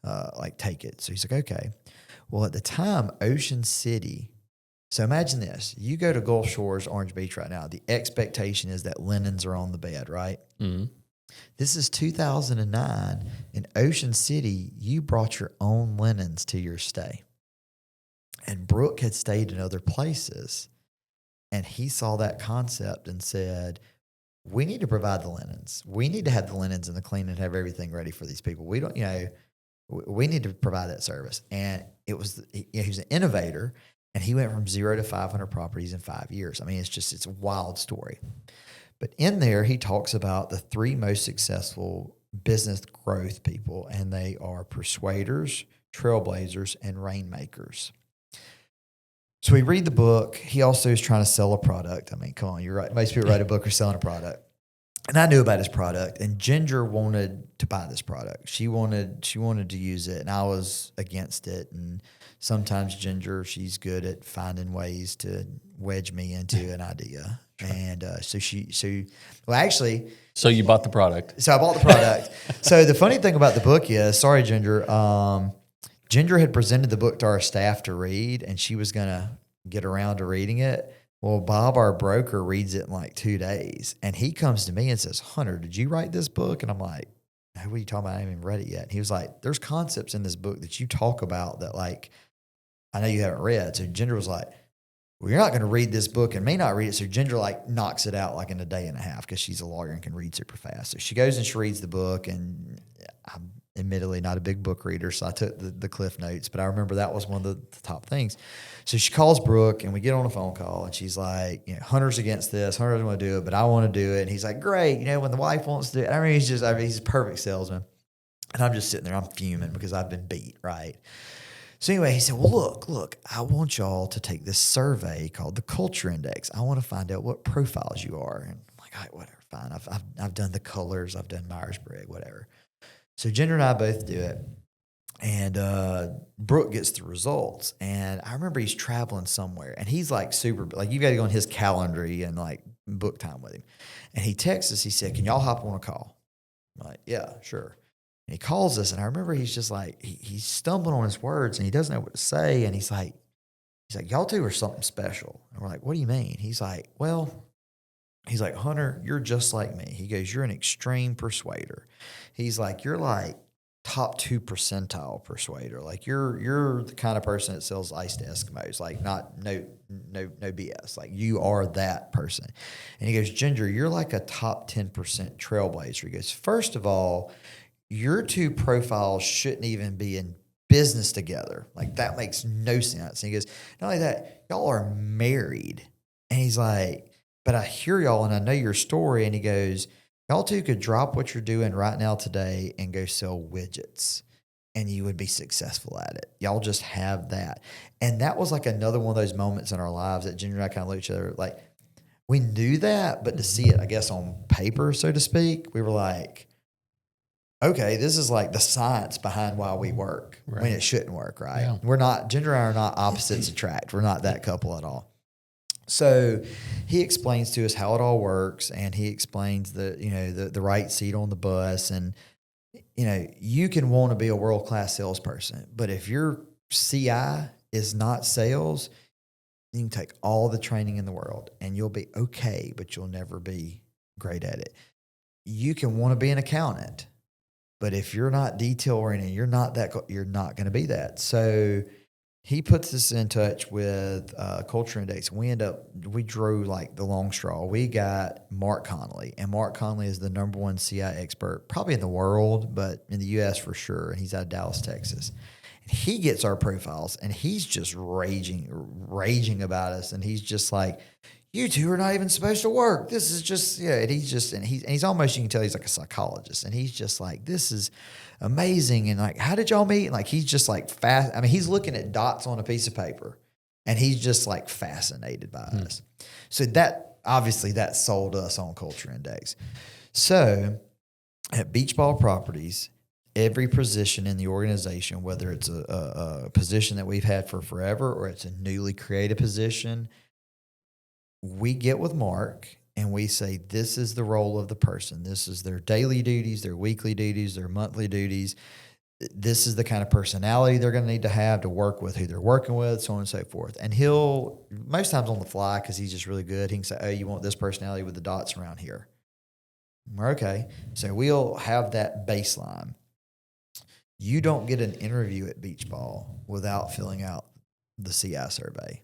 Like, take it. So he's like, okay. Well, at the time, Ocean City. So imagine this. You go to Gulf Shores, Orange Beach right now. The expectation is that linens are on the bed, right? Mm-hmm. This is 2009. In Ocean City, you brought your own linens to your stay. And Brooke had stayed in other places. And he saw that concept and said, we need to provide the linens. We need to have the linens and the clean and have everything ready for these people. We don't, we need to provide that service. And he was an innovator. And he went from 0 to 500 properties in 5 years. I mean, it's a wild story. But in there, he talks about the 3 most successful business growth people, and they are persuaders, trailblazers, and rainmakers. So we read the book. He also is trying to sell a product. I mean, come on, you're right. Most people write a book or selling a product. And I knew about his product, and Ginger wanted to buy this product. She wanted to use it, and I was against it. And sometimes Ginger, she's good at finding ways to wedge me into an idea. And so you bought the product. So I bought the product. So the funny thing about the book is, sorry, Ginger, Ginger had presented the book to our staff to read, and she was going to get around to reading it. Well, Bob, our broker, reads it in like 2 days, and he comes to me and says, Hunter, did you write this book? And I'm like, no, what are you talking about? I haven't even read it yet. And he was like, there's concepts in this book that you talk about that, like, I know you haven't read. So Ginger was like, well, you're not going to read this book and may not read it. So Ginger like knocks it out like in a day and a half because she's a lawyer and can read super fast. So she goes and she reads the book, and I'm admittedly not a big book reader, so I took the Cliff Notes, but I remember that was one of the top things. So she calls Brooke, and we get on a phone call, and she's like, Hunter's against this. Hunter doesn't want to do it, but I want to do it. And he's like, great. When the wife wants to do it. I mean, he's a perfect salesman. And I'm just sitting there, I'm fuming because I've been beat, right? So anyway, he said, well, look, I want y'all to take this survey called the Culture Index. I want to find out what profiles you are. And I'm like, all right, whatever, fine. I've done the colors. I've done Myers-Briggs, whatever. So Ginger and I both do it. And Brooke gets the results. And I remember he's traveling somewhere. And he's like super, like, you got to go on his calendar and like book time with him. And he texts us. He said, can y'all hop on a call? I'm like, yeah, sure. And he calls us, and I remember he's just like, he's stumbling on his words, and he doesn't know what to say. And he's like, y'all two are something special. And we're like, what do you mean? He's like, Hunter, you're just like me. He goes, you're an extreme persuader. He's like, you're like top 2 percentile persuader. Like you're the kind of person that sells ice to Eskimos. Like no BS. Like you are that person. And he goes, Ginger, you're like a top 10% trailblazer. He goes, first of all, your 2 profiles shouldn't even be in business together. Like that makes no sense. And he goes, not only that, y'all are married. And he's like, but I hear y'all and I know your story. And he goes, y'all 2 could drop what you're doing right now today and go sell widgets, and you would be successful at it. Y'all just have that. And that was like another one of those moments in our lives that Ginger and I kind of looked at each other like, we knew that, but to see it, I guess, on paper, so to speak, we were like, okay, this is like the science behind why we work when it shouldn't work, right? Yeah. We're not, Ginger and I are not opposites attract. We're not that couple at all. So he explains to us how it all works, and he explains the right seat on the bus. And, you can want to be a world-class salesperson, but if your CI is not sales, you can take all the training in the world and you'll be okay, but you'll never be great at it. You can want to be an accountant, but if you're not detail-oriented, you're not going to be that. So he puts us in touch with Culture Index. We drew like the long straw. We got Mark Connolly, and Mark Connolly is the number 1 CI expert, probably in the world, but in the U.S. for sure. And he's out of Dallas, Texas. And he gets our profiles, and he's just raging about us. And he's just like, you two are not even supposed to work. This is just, and he's almost, you can tell he's like a psychologist. And he's just like, this is amazing. And like, how did y'all meet? And like, he's just like fast. I mean, he's looking at dots on a piece of paper and he's just like fascinated by us. So that, obviously that sold us on Culture Index. So at Beachball Properties, every position in the organization, whether it's a position that we've had for forever or it's a newly created position, we get with Mark and we say, this is the role of the person. This is their daily duties, their weekly duties, their monthly duties. This is the kind of personality they're going to need to have to work with who they're working with, so on and so forth. And he'll, most times on the fly, because he's just really good, he can say, oh, you want this personality with the dots around here. We're okay. So we'll have that baseline. You don't get an interview at Beachball without filling out the CI survey.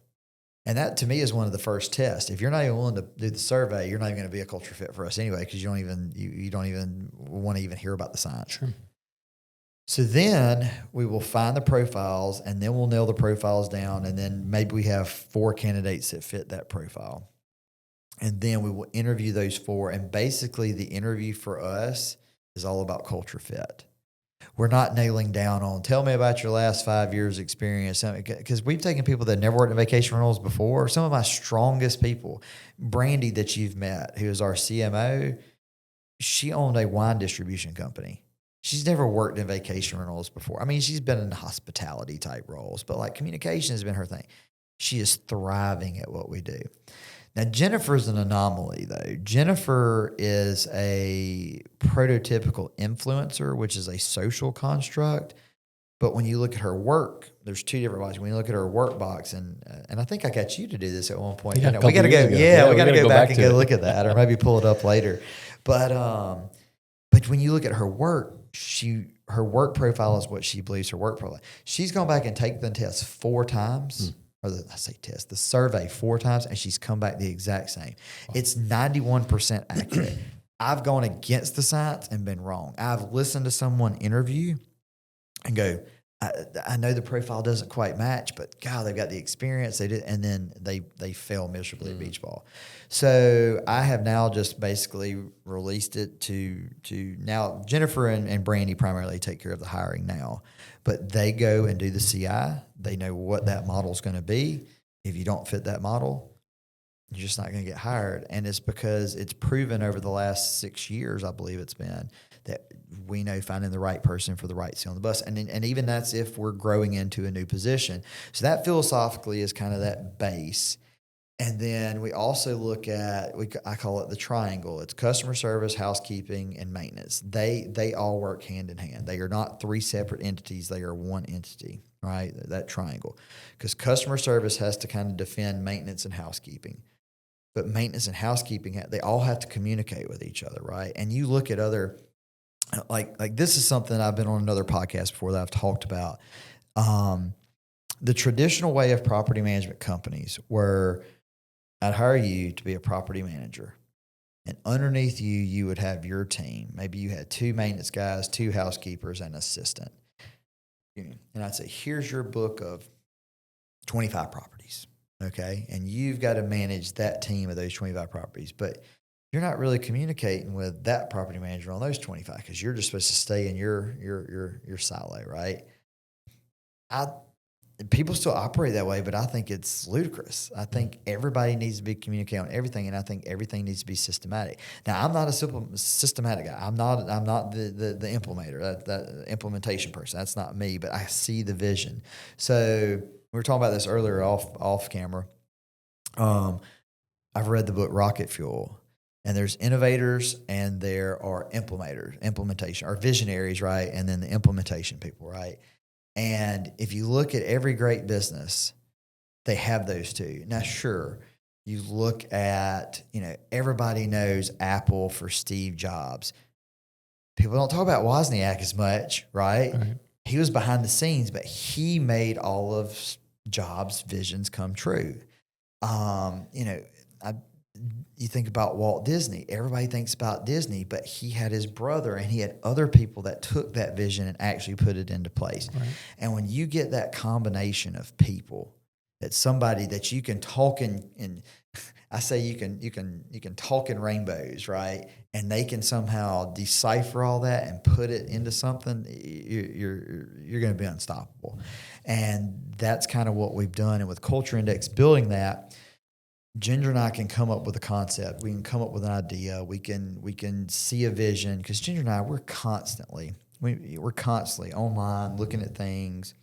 And that, to me, is one of the first tests. If you're not even willing to do the survey, you're not even going to be a culture fit for us anyway, because you don't even want to even hear about the science. Sure. So then we will find the profiles, and then we'll nail the profiles down, and then maybe we have 4 candidates that fit that profile. And then we will interview those 4, and basically the interview for us is all about culture fit. We're not nailing down on, tell me about your last 5 years experience. Because we've taken people that never worked in vacation rentals before. Some of my strongest people, Brandy that you've met, who is our CMO, she owned a wine distribution company. She's never worked in vacation rentals before. I mean, she's been in hospitality type roles, but like communication has been her thing. She is thriving at what we do. Now, Jennifer's an anomaly, though. Jennifer is a prototypical influencer, which is a social construct. But when you look at her work, there's 2 different boxes. When you look at her work box, and I think I got you to do this at one point. Yeah, we got to go. Yeah, we got to go back and go it. look at that, or maybe pull it up later. But when you look at her work, her work profile is what she believes her work profile. She's gone back and taken the test 4 times. The survey 4 times, and she's come back the exact same. It's 91% accurate. I've gone against the science and been wrong. I've listened to someone interview and go, I know the profile doesn't quite match, but God, they've got the experience. They did, and then they fail miserably at Beachball. So I have now just basically released it to now Jennifer and Brandy primarily take care of the hiring now, but they go and do the CI. They know what that model is going to be. If you don't fit that model, you're just not going to get hired. And it's because it's proven over the last 6 years, I believe it's been, that we know finding the right person for the right seat on the bus. And even that's if we're growing into a new position. So that philosophically is kind of that base. And then we also look at, I call it the triangle. It's customer service, housekeeping, and maintenance. They all work hand in hand. They are not 3 separate entities. They are one entity, right? That triangle. Because customer service has to kind of defend maintenance and housekeeping. But maintenance and housekeeping, they all have to communicate with each other, right? And you look at other, like this is something I've been on another podcast before that I've talked about. The traditional way of property management companies where I'd hire you to be a property manager, and underneath you, you would have your team. Maybe you had 2 maintenance guys, 2 housekeepers, and an assistant. And I'd say, here's your book of 25 properties, okay? And you've got to manage that team of those 25 properties. But you're not really communicating with that property manager on those 25 because you're just supposed to stay in your silo, right? People still operate that way, but I think it's ludicrous. I think everybody needs to be communicating on everything, and I think everything needs to be systematic. Now, I'm not a systematic guy. I'm not the implementer, that implementation person. That's not me, but I see the vision. So we were talking about this earlier off camera. I've read the book Rocket Fuel, and there's innovators and there are implementation, or visionaries, right? And then the implementation people, right? And if you look at every great business, they have those 2. Now, sure, you look at, everybody knows Apple for Steve Jobs. People don't talk about Wozniak as much, right? He was behind the scenes, but he made all of Jobs' visions come true. You think about Walt Disney. Everybody thinks about Disney, but he had his brother and he had other people that took that vision and actually put it into place. Right. And when you get that combination of people, that somebody that you can talk and I say you can talk in rainbows, right? And they can somehow decipher all that and put it into something. You're going to be unstoppable, and that's kind of what we've done. And with Culture Index, building that, Ginger and I can come up with a concept. We can come up with an idea. We can see a vision, because Ginger and I, we're constantly online looking at things.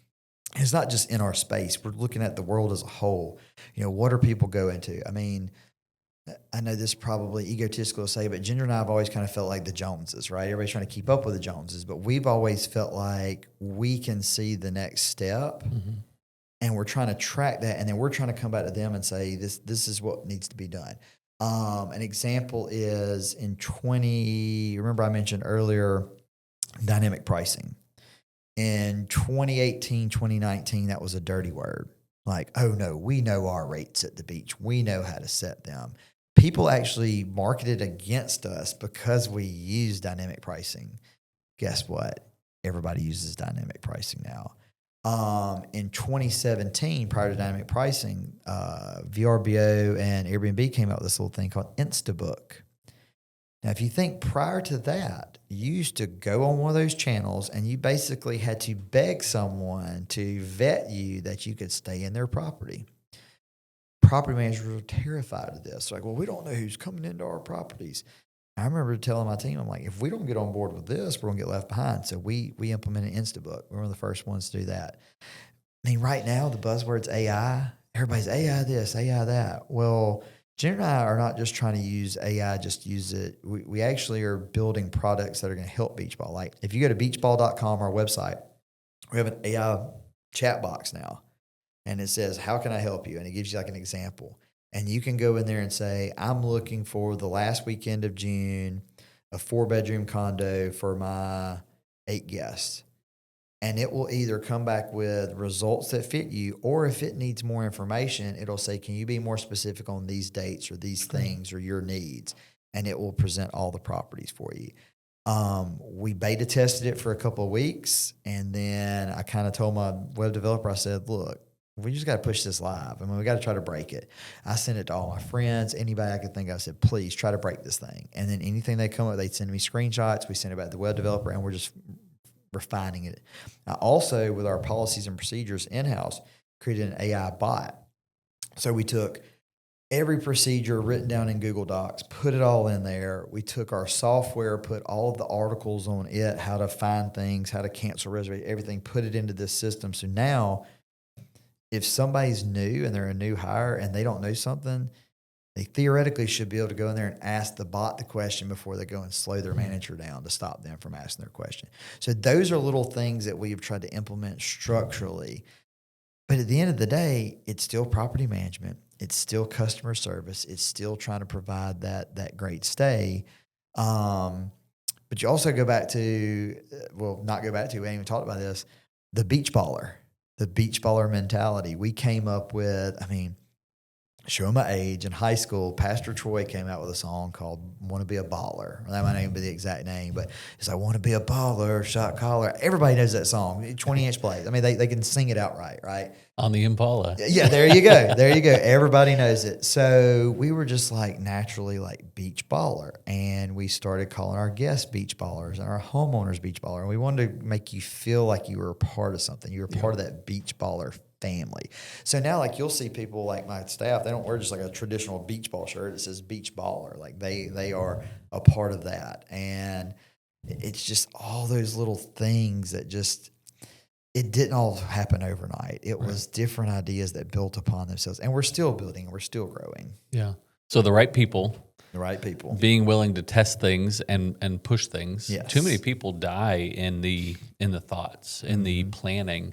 It's not just in our space. We're looking at the world as a whole. What are people going to? I mean, I know this is probably egotistical to say, but Ginger and I have always kind of felt like the Joneses, right? Everybody's trying to keep up with the Joneses, but we've always felt like we can see the next step, and we're trying to track that, and then we're trying to come back to them and say, this is what needs to be done. An example is remember I mentioned earlier, dynamic pricing. In 2018, 2019, that was a dirty word. Like, oh no, we know our rates at the beach. We know how to set them. People actually marketed against us because we use dynamic pricing. Guess what? Everybody uses dynamic pricing now. In 2017, prior to dynamic pricing, VRBO and Airbnb came out with this little thing called Instabook. Now, if you think prior to that, you used to go on one of those channels and you basically had to beg someone to vet you that you could stay in their property. Property managers were terrified of this. Like, well, we don't know who's coming into our properties. I remember telling my team, I'm like, if we don't get on board with this, we're going to get left behind. So we implemented Instabook. We were one of the first ones to do that. I mean, right now, the buzzword's AI. Everybody's AI this, AI that. Well, Jen and I are not just trying to use AI, just use it. We actually are building products that are going to help Beachball. Like, if you go to beachball.com, our website, we have an AI chat box now. And it says, how can I help you? And it gives you like an example. And you can go in there and say, I'm looking for the last weekend of June, a 4-bedroom condo for my 8 guests. And it will either come back with results that fit you, or if it needs more information, it'll say, can you be more specific on these dates or these things or your needs? And it will present all the properties for you. We beta tested it for a couple of weeks. And then I kind of told my web developer, I said, look, we just got to push this live. I mean, we got to try to break it. I sent it to all my friends, anybody I could think of. I said, please try to break this thing. And then anything they come up, they'd send me screenshots. We send it back to the web developer, and we're just refining it. Now, also, with our policies and procedures in-house, created an AI bot. So we took every procedure written down in Google Docs, put it all in there. We took our software, put all of the articles on it, how to find things, how to cancel reservations, everything, put it into this system. So now, if somebody's new and they're a new hire and they don't know something, they theoretically should be able to go in there and ask the bot the question before they go and slow their manager down to stop them from asking their question. So those are little things that we've tried to implement structurally. But at the end of the day, it's still property management. It's still customer service. It's still trying to provide that great stay. But you also go back to, we haven't even talked about this, the beach baller. The beach baller mentality. We came up with, show my age. In high school, Pastor Troy came out with a song called Want to Be a Baller. That might not even be the exact name, but it's like, want to be a baller, shot caller. Everybody knows that song, 20-inch plays. I mean, they can sing it outright, right? On the Impala. Yeah, there you go. There you go. Everybody knows it. So we were just like naturally like beach baller. And we started calling our guests beach ballers and our homeowners beach baller. And we wanted to make you feel like you were a part of something. You were part of that beach baller family. So now, like, you'll see people like my staff, they don't wear just like a traditional beach ball shirt. It says beach baller. Like they are a part of that. And it's just all those little things that just, it didn't all happen overnight. It was different ideas that built upon themselves. And we're still building, we're still growing. Yeah. So the right people. The right people. Being willing to test things and push things. Yes. Too many people die in the thoughts, in the planning.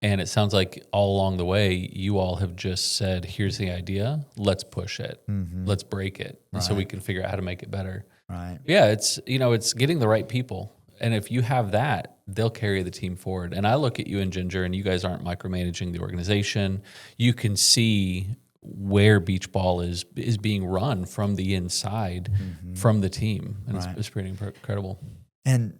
And it sounds like all along the way, you all have just said, here's the idea, let's push it, let's break it, and so we can figure out how to make it better. Right. Yeah, it's getting the right people. And if you have that, they'll carry the team forward. And I look at you and Ginger, and you guys aren't micromanaging the organization. You can see where beach ball is being run from the inside, from the team. And it's pretty incredible. And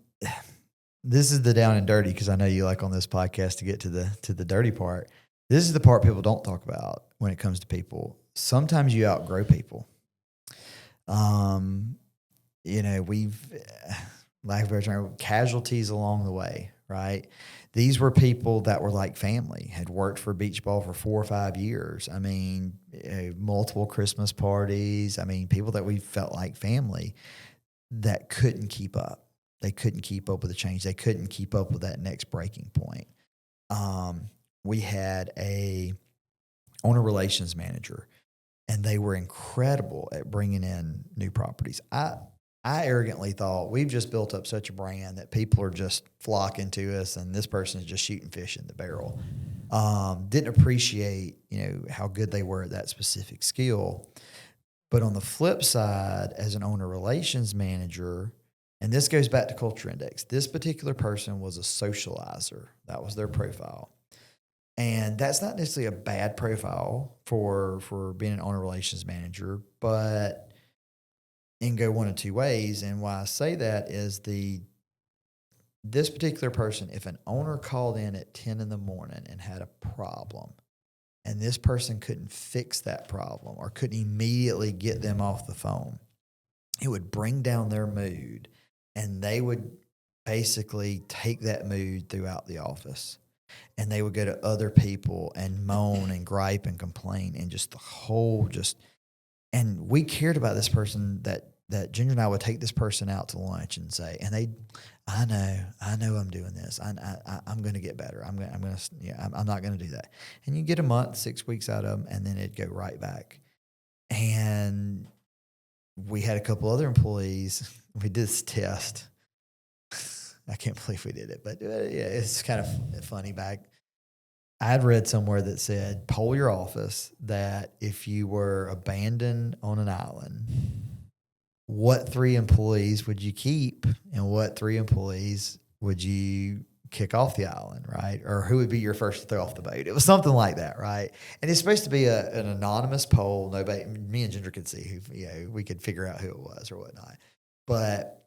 this is the down and dirty, because I know you like on this podcast to get to the dirty part. This is the part people don't talk about when it comes to people. sometimes you outgrow people. We've, lack of a better term, casualties along the way, right? These were people that were like family, had worked for Beachball for 4 or 5 years. I mean, multiple Christmas parties. I mean, people that we felt like family that couldn't keep up. They couldn't keep up with the change. They couldn't keep up with that next breaking point. We had a owner relations manager, and they were incredible at bringing in new properties. I arrogantly thought we've just built up such a brand that people are just flocking to us, and this person is just shooting fish in the barrel. Didn't appreciate, how good they were at that specific skill. But on the flip side, as an owner relations manager, and this goes back to culture index, this particular person was a socializer. That was their profile. And that's not necessarily a bad profile for being an owner relations manager, but it can go one of two ways. And why I say that is this particular person, if an owner called in at 10 in the morning and had a problem, and this person couldn't fix that problem or couldn't immediately get them off the phone, it would bring down their mood, and they would basically take that mood throughout the office. And they would go to other people and moan and gripe and complain, and just the whole and we cared about this person that Ginger and I would take this person out to lunch and say, and I know I'm doing this. I'm going to get better. I'm not going to do that. And you get a month, 6 weeks out of them, and then it'd go right back. And we had a couple other employees. We did this test. I can't believe we did it, but it's kind of funny back. I had read somewhere that said, poll your office that if you were abandoned on an island, what 3 employees would you keep and what 3 employees would you kick off the island, right? Or who would be your first to throw off the boat? It was something like that, right? And it's supposed to be an anonymous poll. Nobody, me and Ginger could see who, we could figure out who it was or whatnot. But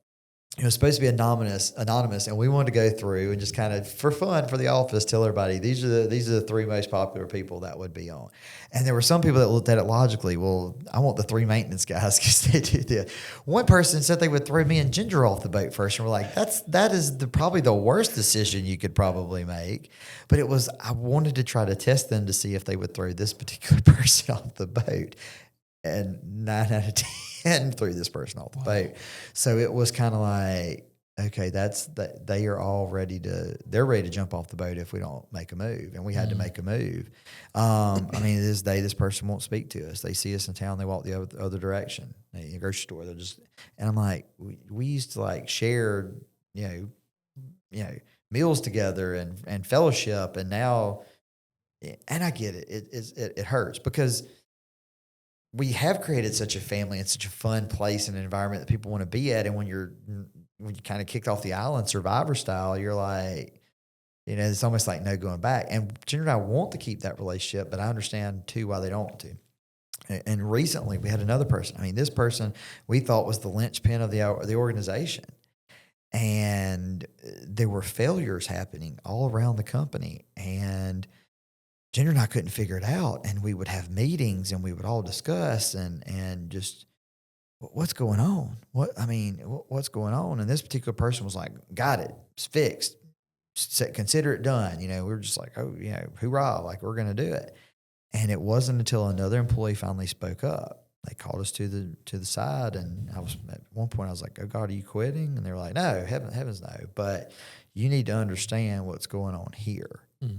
it was supposed to be anonymous, and we wanted to go through and just kind of, for fun, for the office, tell everybody these are the 3 most popular people that would be on. And there were some people that looked at it logically. Well, I want the 3 maintenance guys because they do this. One person said they would throw me and Ginger off the boat first, and we're like, that is probably the worst decision you could probably make. But I wanted to try to test them to see if they would throw this particular person off the boat. And 9 out of 10 threw this person off the boat. So it was kind of like, okay, they are all they're ready to jump off the boat if we don't make a move. And we had to make a move. This day, this person won't speak to us. They see us in town, they walk the other direction. In the grocery store, and I'm like, we used to like share, meals together and fellowship. And now, and I get it. It hurts because we have created such a family and such a fun place and an environment that people want to be at. And when you kind of kicked off the island Survivor style, you're like, it's almost like no going back. And Ginger and I want to keep that relationship, but I understand too why they don't want to. And recently we had another person. This person we thought was the linchpin of the organization. And there were failures happening all around the company. And Ginger and I couldn't figure it out, and we would have meetings and we would all discuss and just what's going on? What's going on? And this particular person was like, got it, it's fixed, consider it done. We were just like, oh yeah, hoorah, like we're going to do it. And it wasn't until another employee finally spoke up. They called us to the side, and at one point I was like, oh God, are you quitting? And they were like, no, heavens no, but you need to understand what's going on here. Mm.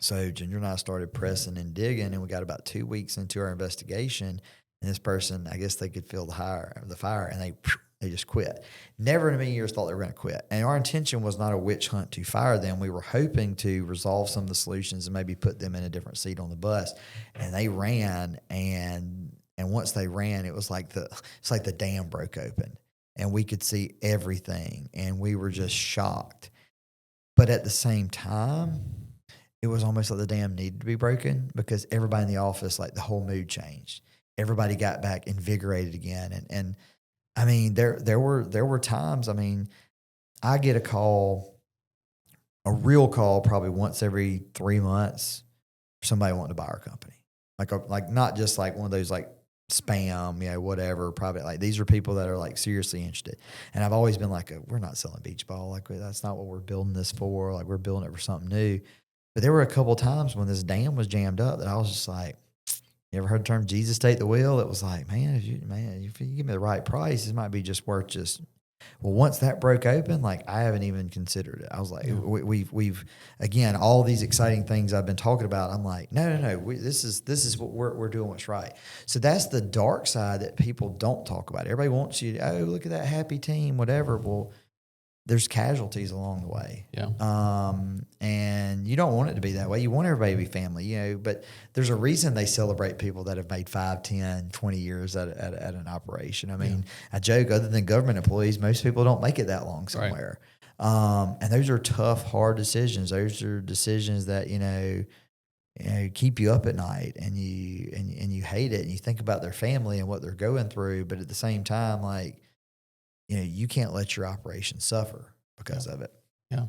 So Ginger and I started pressing and digging, and we got about 2 weeks into our investigation. And this person, I guess they could feel the fire, and they just quit. Never in a million years thought they were going to quit. And our intention was not a witch hunt to fire them. We were hoping to resolve some of the solutions and maybe put them in a different seat on the bus. And they ran, and once they ran, it was like the dam broke open, and we could see everything, and we were just shocked. But at the same time, it was almost like the dam needed to be broken because everybody in the office, like the whole mood changed. Everybody got back invigorated again. And there were times, I get a real call probably once every 3 months for somebody wanting to buy our company. like not just like one of those like spam, whatever, private. Like these are people that are like seriously interested. And I've always been like, we're not selling beach ball. Like that's not what we're building this for. Like we're building it for something new. But there were a couple of times when this dam was jammed up that I was just like, you ever heard the term Jesus take the wheel? It was like, man, if you give me the right price, it might be just worth just. Well, once that broke open, like I haven't even considered it. I was like, we've again all these exciting things I've been talking about. I'm like, no, this is what we're doing what's right. So that's the dark side that people don't talk about. Everybody wants you to, look at that happy team, whatever. Well, there's casualties along the way. Yeah. And you don't want it to be that way. You want everybody to be family, but there's a reason they celebrate people that have made 5, 10, 20 years at an operation. I mean, I joke, other than government employees, most people don't make it that long somewhere. Right. And those are tough, hard decisions. Those are decisions that, keep you up at night and you hate it and you think about their family and what they're going through. But at the same time, like, you can't let your operation suffer because of it. Yeah.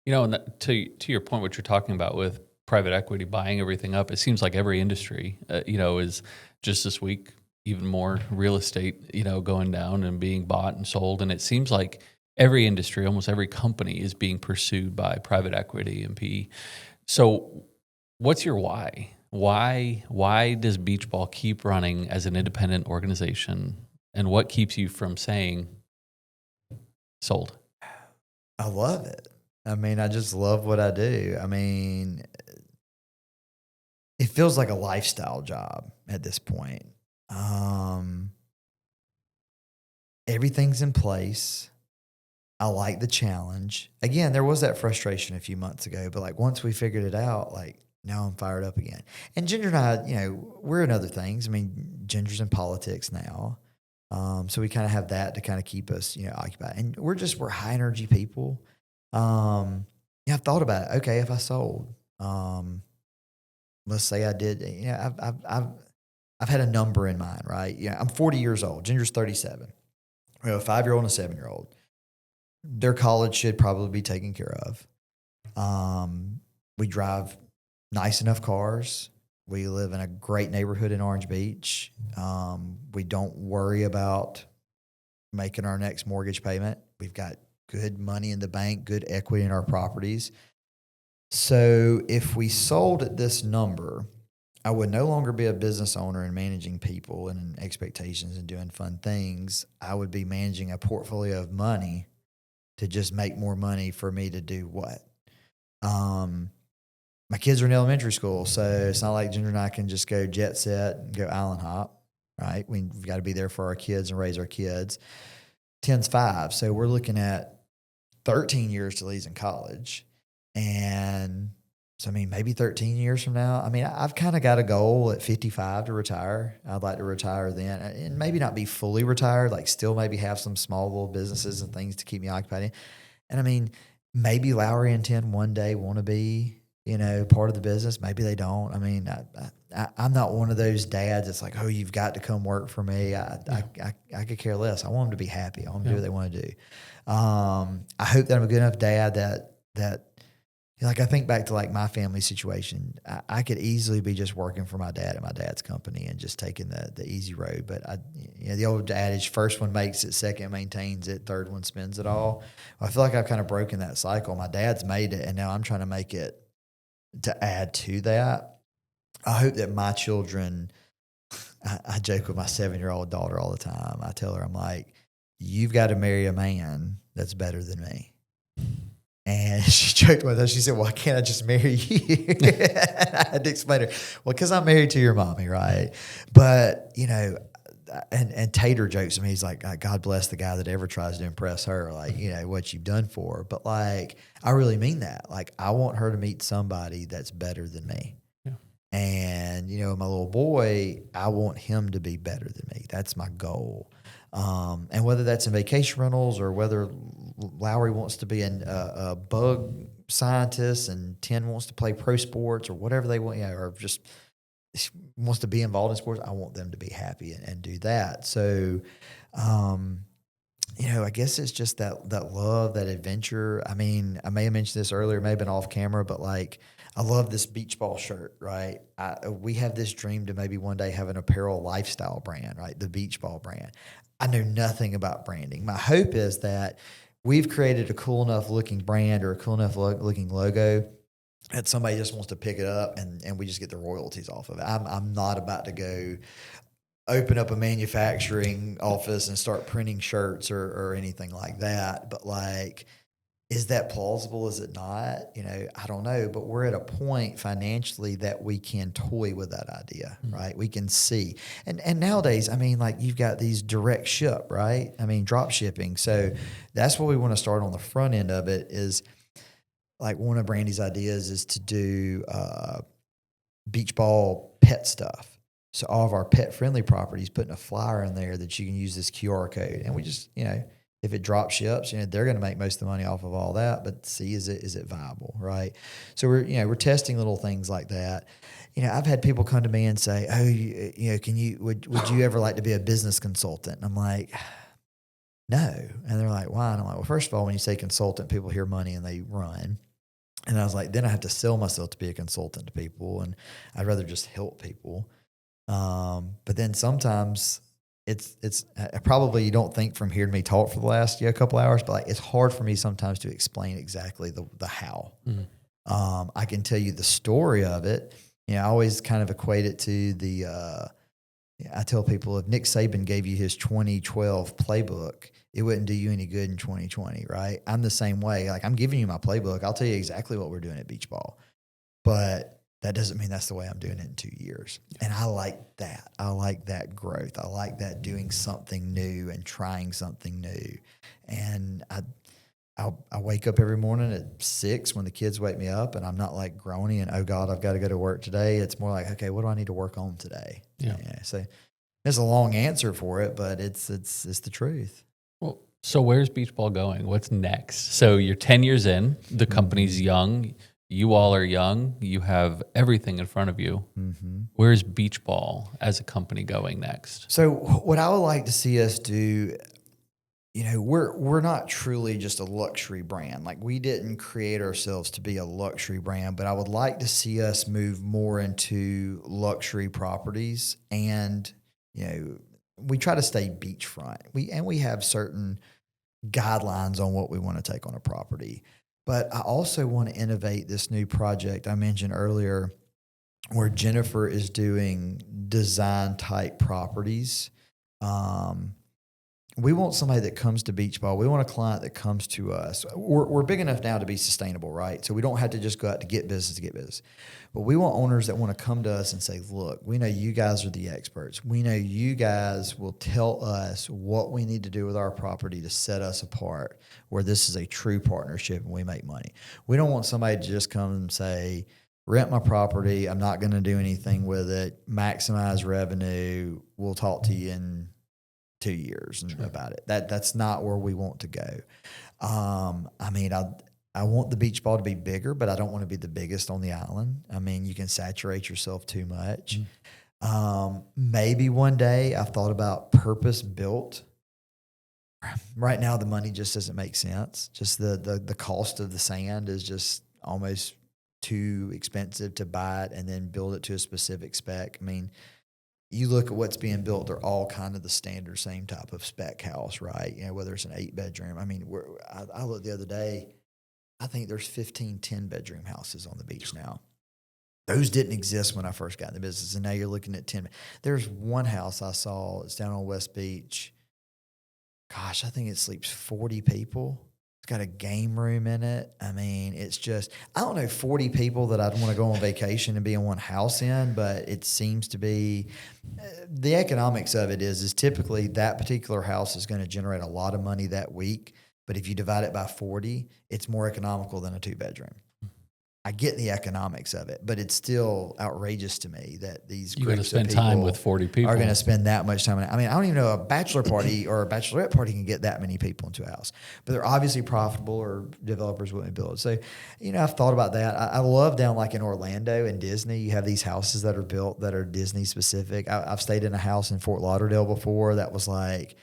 And that, to your point, what you're talking about with private equity buying everything up, it seems like every industry, is just this week, even more real estate, going down and being bought and sold. And it seems like every industry, almost every company is being pursued by private equity and PE. So what's your why? Why does Beachball keep running as an independent organization? And what keeps you from saying sold? I love it. I mean, I just love what I do. I mean, it feels like a lifestyle job at this point. Everything's in place. I like the challenge. Again, there was that frustration a few months ago, but like once we figured it out, like now I'm fired up again. And Ginger and I, we're in other things. I mean, Ginger's in politics now. So we kind of have that to kind of keep us, occupied. And we're high energy people. I've thought about it. Okay, if I sold, let's say I did, I've had a number in mind, right? I'm 40 years old. Ginger's 37. We have a 5-year-old and a 7-year-old. Their college should probably be taken care of. We drive nice enough cars. We live in a great neighborhood in Orange Beach. We don't worry about making our next mortgage payment. We've got good money in the bank, good equity in our properties. So if we sold at this number, I would no longer be a business owner and managing people and expectations and doing fun things. I would be managing a portfolio of money to just make more money for me to do what? My kids are in elementary school, so it's not like Ginger and I can just go jet set and go island hop, right? We've got to be there for our kids and raise our kids. 10's 5, so we're looking at 13 years till he's in college. And so, I mean, maybe 13 years from now, I mean, I've kind of got a goal at 55 to retire. I'd like to retire then and maybe not be fully retired, like still maybe have some small little businesses and things to keep me occupied in. And I mean, maybe Lowry and 10 one day want to be, part of the business. Maybe they don't. I mean, I'm not one of those dads that's like, oh, you've got to come work for me. I could care less. I want them to be happy. I want them to do what they want to do. I hope that I'm a good enough dad that like I think back to like my family situation. I could easily be just working for my dad at my dad's company and just taking the easy road. But the old adage, first one makes it, second maintains it, third one spends it all. I feel like I've kind of broken that cycle. My dad's made it, and now I'm trying to make it to add to that. I hope that my children, I joke with my 7-year-old daughter all the time. I tell her, I'm like, you've got to marry a man that's better than me. And she joked with us. She said, why can't I just marry you? I had to explain to her, well, because I'm married to your mommy, right? But, and Tater jokes at me. He's like, God bless the guy that ever tries to impress her, like, what you've done for her. But, like, I really mean that. Like, I want her to meet somebody that's better than me. Yeah. And, my little boy, I want him to be better than me. That's my goal. And whether that's in vacation rentals or whether Lowry wants to be a bug scientist and 10 wants to play pro sports or whatever they want, or just wants to be involved in sports, I want them to be happy and do that. So, I guess it's just that love, that adventure. I mean, I may have mentioned this earlier, it may have been off camera, but like I love this beach ball shirt, right? We have this dream to maybe one day have an apparel lifestyle brand, right? The beach ball brand. I know nothing about branding. My hope is that we've created a cool enough looking brand or a cool enough looking logo that somebody just wants to pick it up and we just get the royalties off of it. I'm not about to go open up a manufacturing office and start printing shirts or anything like that. But like, is that plausible? Is it not? I don't know. But we're at a point financially that we can toy with that idea, right? We can see. And nowadays, I mean, like you've got these direct ship, right? I mean, drop shipping. So that's what we want to start on the front end of it is like one of Brandy's ideas is to do beach ball pet stuff. So all of our pet friendly properties, putting a flyer in there that you can use this QR code. And we just, if it drop ships, they're going to make most of the money off of all that. But see, is it viable, right? So we're testing little things like that. I've had people come to me and say, "Oh, would you ever like to be a business consultant?" And I'm like, "No." And they're like, "Why?" And I'm like, "Well, first of all, when you say consultant, people hear money and they run." And I was like, then I have to sell myself to be a consultant to people, and I'd rather just help people. But then sometimes it's probably you don't think from hearing me talk for the last couple hours, but like it's hard for me sometimes to explain exactly the how. Mm-hmm. I can tell you the story of it. I always kind of equate it to I tell people if Nick Saban gave you his 2012 playbook, it wouldn't do you any good in 2020, right? I'm the same way. Like I'm giving you my playbook. I'll tell you exactly what we're doing at Beach Ball, but that doesn't mean that's the way I'm doing it in 2 years. And I like that. I like that growth. I like that doing something new and trying something new. And I wake up every morning at 6 when the kids wake me up, and I'm not like groaning and, oh God, I've got to go to work today. It's more like, okay, what do I need to work on today? Yeah. So there's a long answer for it, but it's the truth. Well, so where's Beach Ball going? What's next? So you're 10 years in, the company's young. You all are young. You have everything in front of you. Mm-hmm. Where's Beach Ball as a company going next? So what I would like to see us do, we're not truly just a luxury brand. Like we didn't create ourselves to be a luxury brand, but I would like to see us move more into luxury properties. And, we try to stay beachfront. We have certain guidelines on what we want to take on a property. But I also want to innovate this new project I mentioned earlier where Jennifer is doing design type properties. We want somebody that comes to Beach Ball. We want a client that comes to us. We're big enough now to be sustainable, right? So we don't have to just go out to get business. But we want owners that want to come to us and say, look, we know you guys are the experts. We know you guys will tell us what we need to do with our property to set us apart, where this is a true partnership and we make money. We don't want somebody to just come and say, rent my property. I'm not going to do anything with it. Maximize revenue. We'll talk to you in 2 years about it. That's not where we want to go. I want the beach ball to be bigger, but I don't want to be the biggest on the island. I mean, you can saturate yourself too much. Maybe one day I've thought about purpose built. Right now, the money just doesn't make sense. Just the cost of the sand is just almost too expensive to buy it and then build it to a specific spec. I mean, you look at what's being built, they're all kind of the standard same type of spec house, right? Whether it's an 8-bedroom. I mean, I looked the other day, I think there's 15 10-bedroom houses on the beach now. Those didn't exist when I first got in the business, and now you're looking at 10. There's one house I saw, it's down on West Beach. Gosh, I think it sleeps 40 people. It's got a game room in it. I mean, it's just, I don't know 40 people that I'd want to go on vacation and be in one house in, but it seems to be, the economics of it is typically that particular house is going to generate a lot of money that week. But if you divide it by 40, it's more economical than a 2-bedroom. I get the economics of it, but it's still outrageous to me that these you got to spend time with 40 people are going to spend that much time. I mean, I don't even know a bachelor party or a bachelorette party can get that many people into a house, but they're obviously profitable or developers willing to build it. So, I've thought about that. I love down like in Orlando and Disney, you have these houses that are built that are Disney specific. I've stayed in a house in Fort Lauderdale before that was like,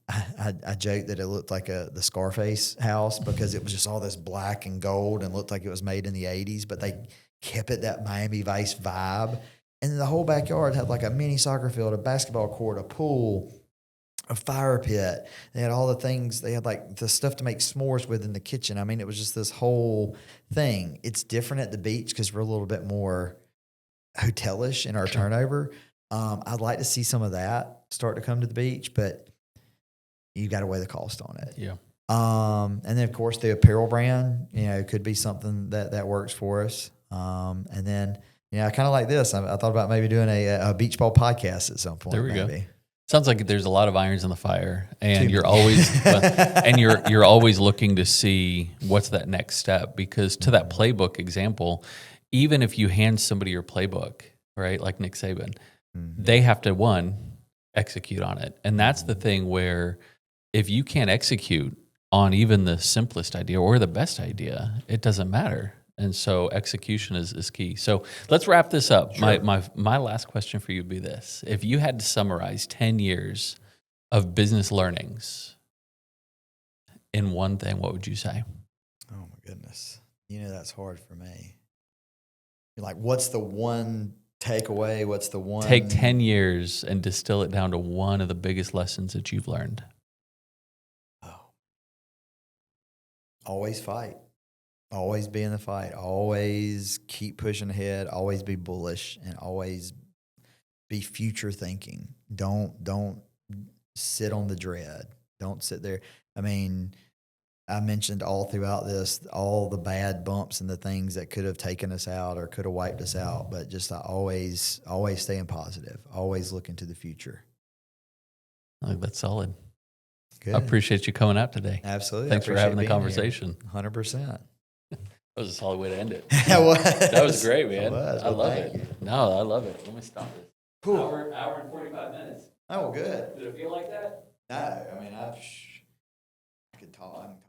I joked that it looked like the Scarface house because it was just all this black and gold and looked like it was made in the 80s. But kept it that Miami Vice vibe. And the whole backyard had like a mini soccer field, a basketball court, a pool, a fire pit. They had all the things. They had like the stuff to make s'mores with in the kitchen. I mean, it was just this whole thing. It's different at the beach because we're a little bit more hotelish in our turnover. I'd like to see some of that start to come to the beach, but you got to weigh the cost on it. Yeah. And then of course the apparel brand, could be something that works for us. And then, I kind of like this. I thought about maybe doing a Beachball podcast at some point. There we maybe. go. Sounds like there's a lot of irons in the fire, and you're always you're always looking to see what's that next step. Because to that playbook example, even if you hand somebody your playbook, right, like Nick Saban, they have to execute on it, and that's the thing where if you can't execute on even the simplest idea or the best idea, it doesn't matter. And so execution is key. So let's wrap this up. Sure. My last question for you would be this. If you had to summarize 10 years of business learnings in one thing, what would you say? Oh, my goodness. That's hard for me. You're like, what's the one takeaway? What's the one? Take 10 years and distill it down to one of the biggest lessons that you've learned. Oh. Always fight. Always be in the fight. Always keep pushing ahead. Always be bullish, and always be future thinking. Don't sit on the dread. Don't sit there. I mean, I mentioned all throughout this all the bad bumps and the things that could have taken us out or could have wiped us out. But just always staying positive. Always looking to the future. I think that's solid. Good. I appreciate you coming out today. Absolutely. Thanks for having the conversation. 100%. That was a solid way to end it. That was. That was great, man. I love it. No, I love it. Let me stop this. Cool. Hour and 45 minutes. Oh, good. Did it feel like that? No, I mean, I could talk.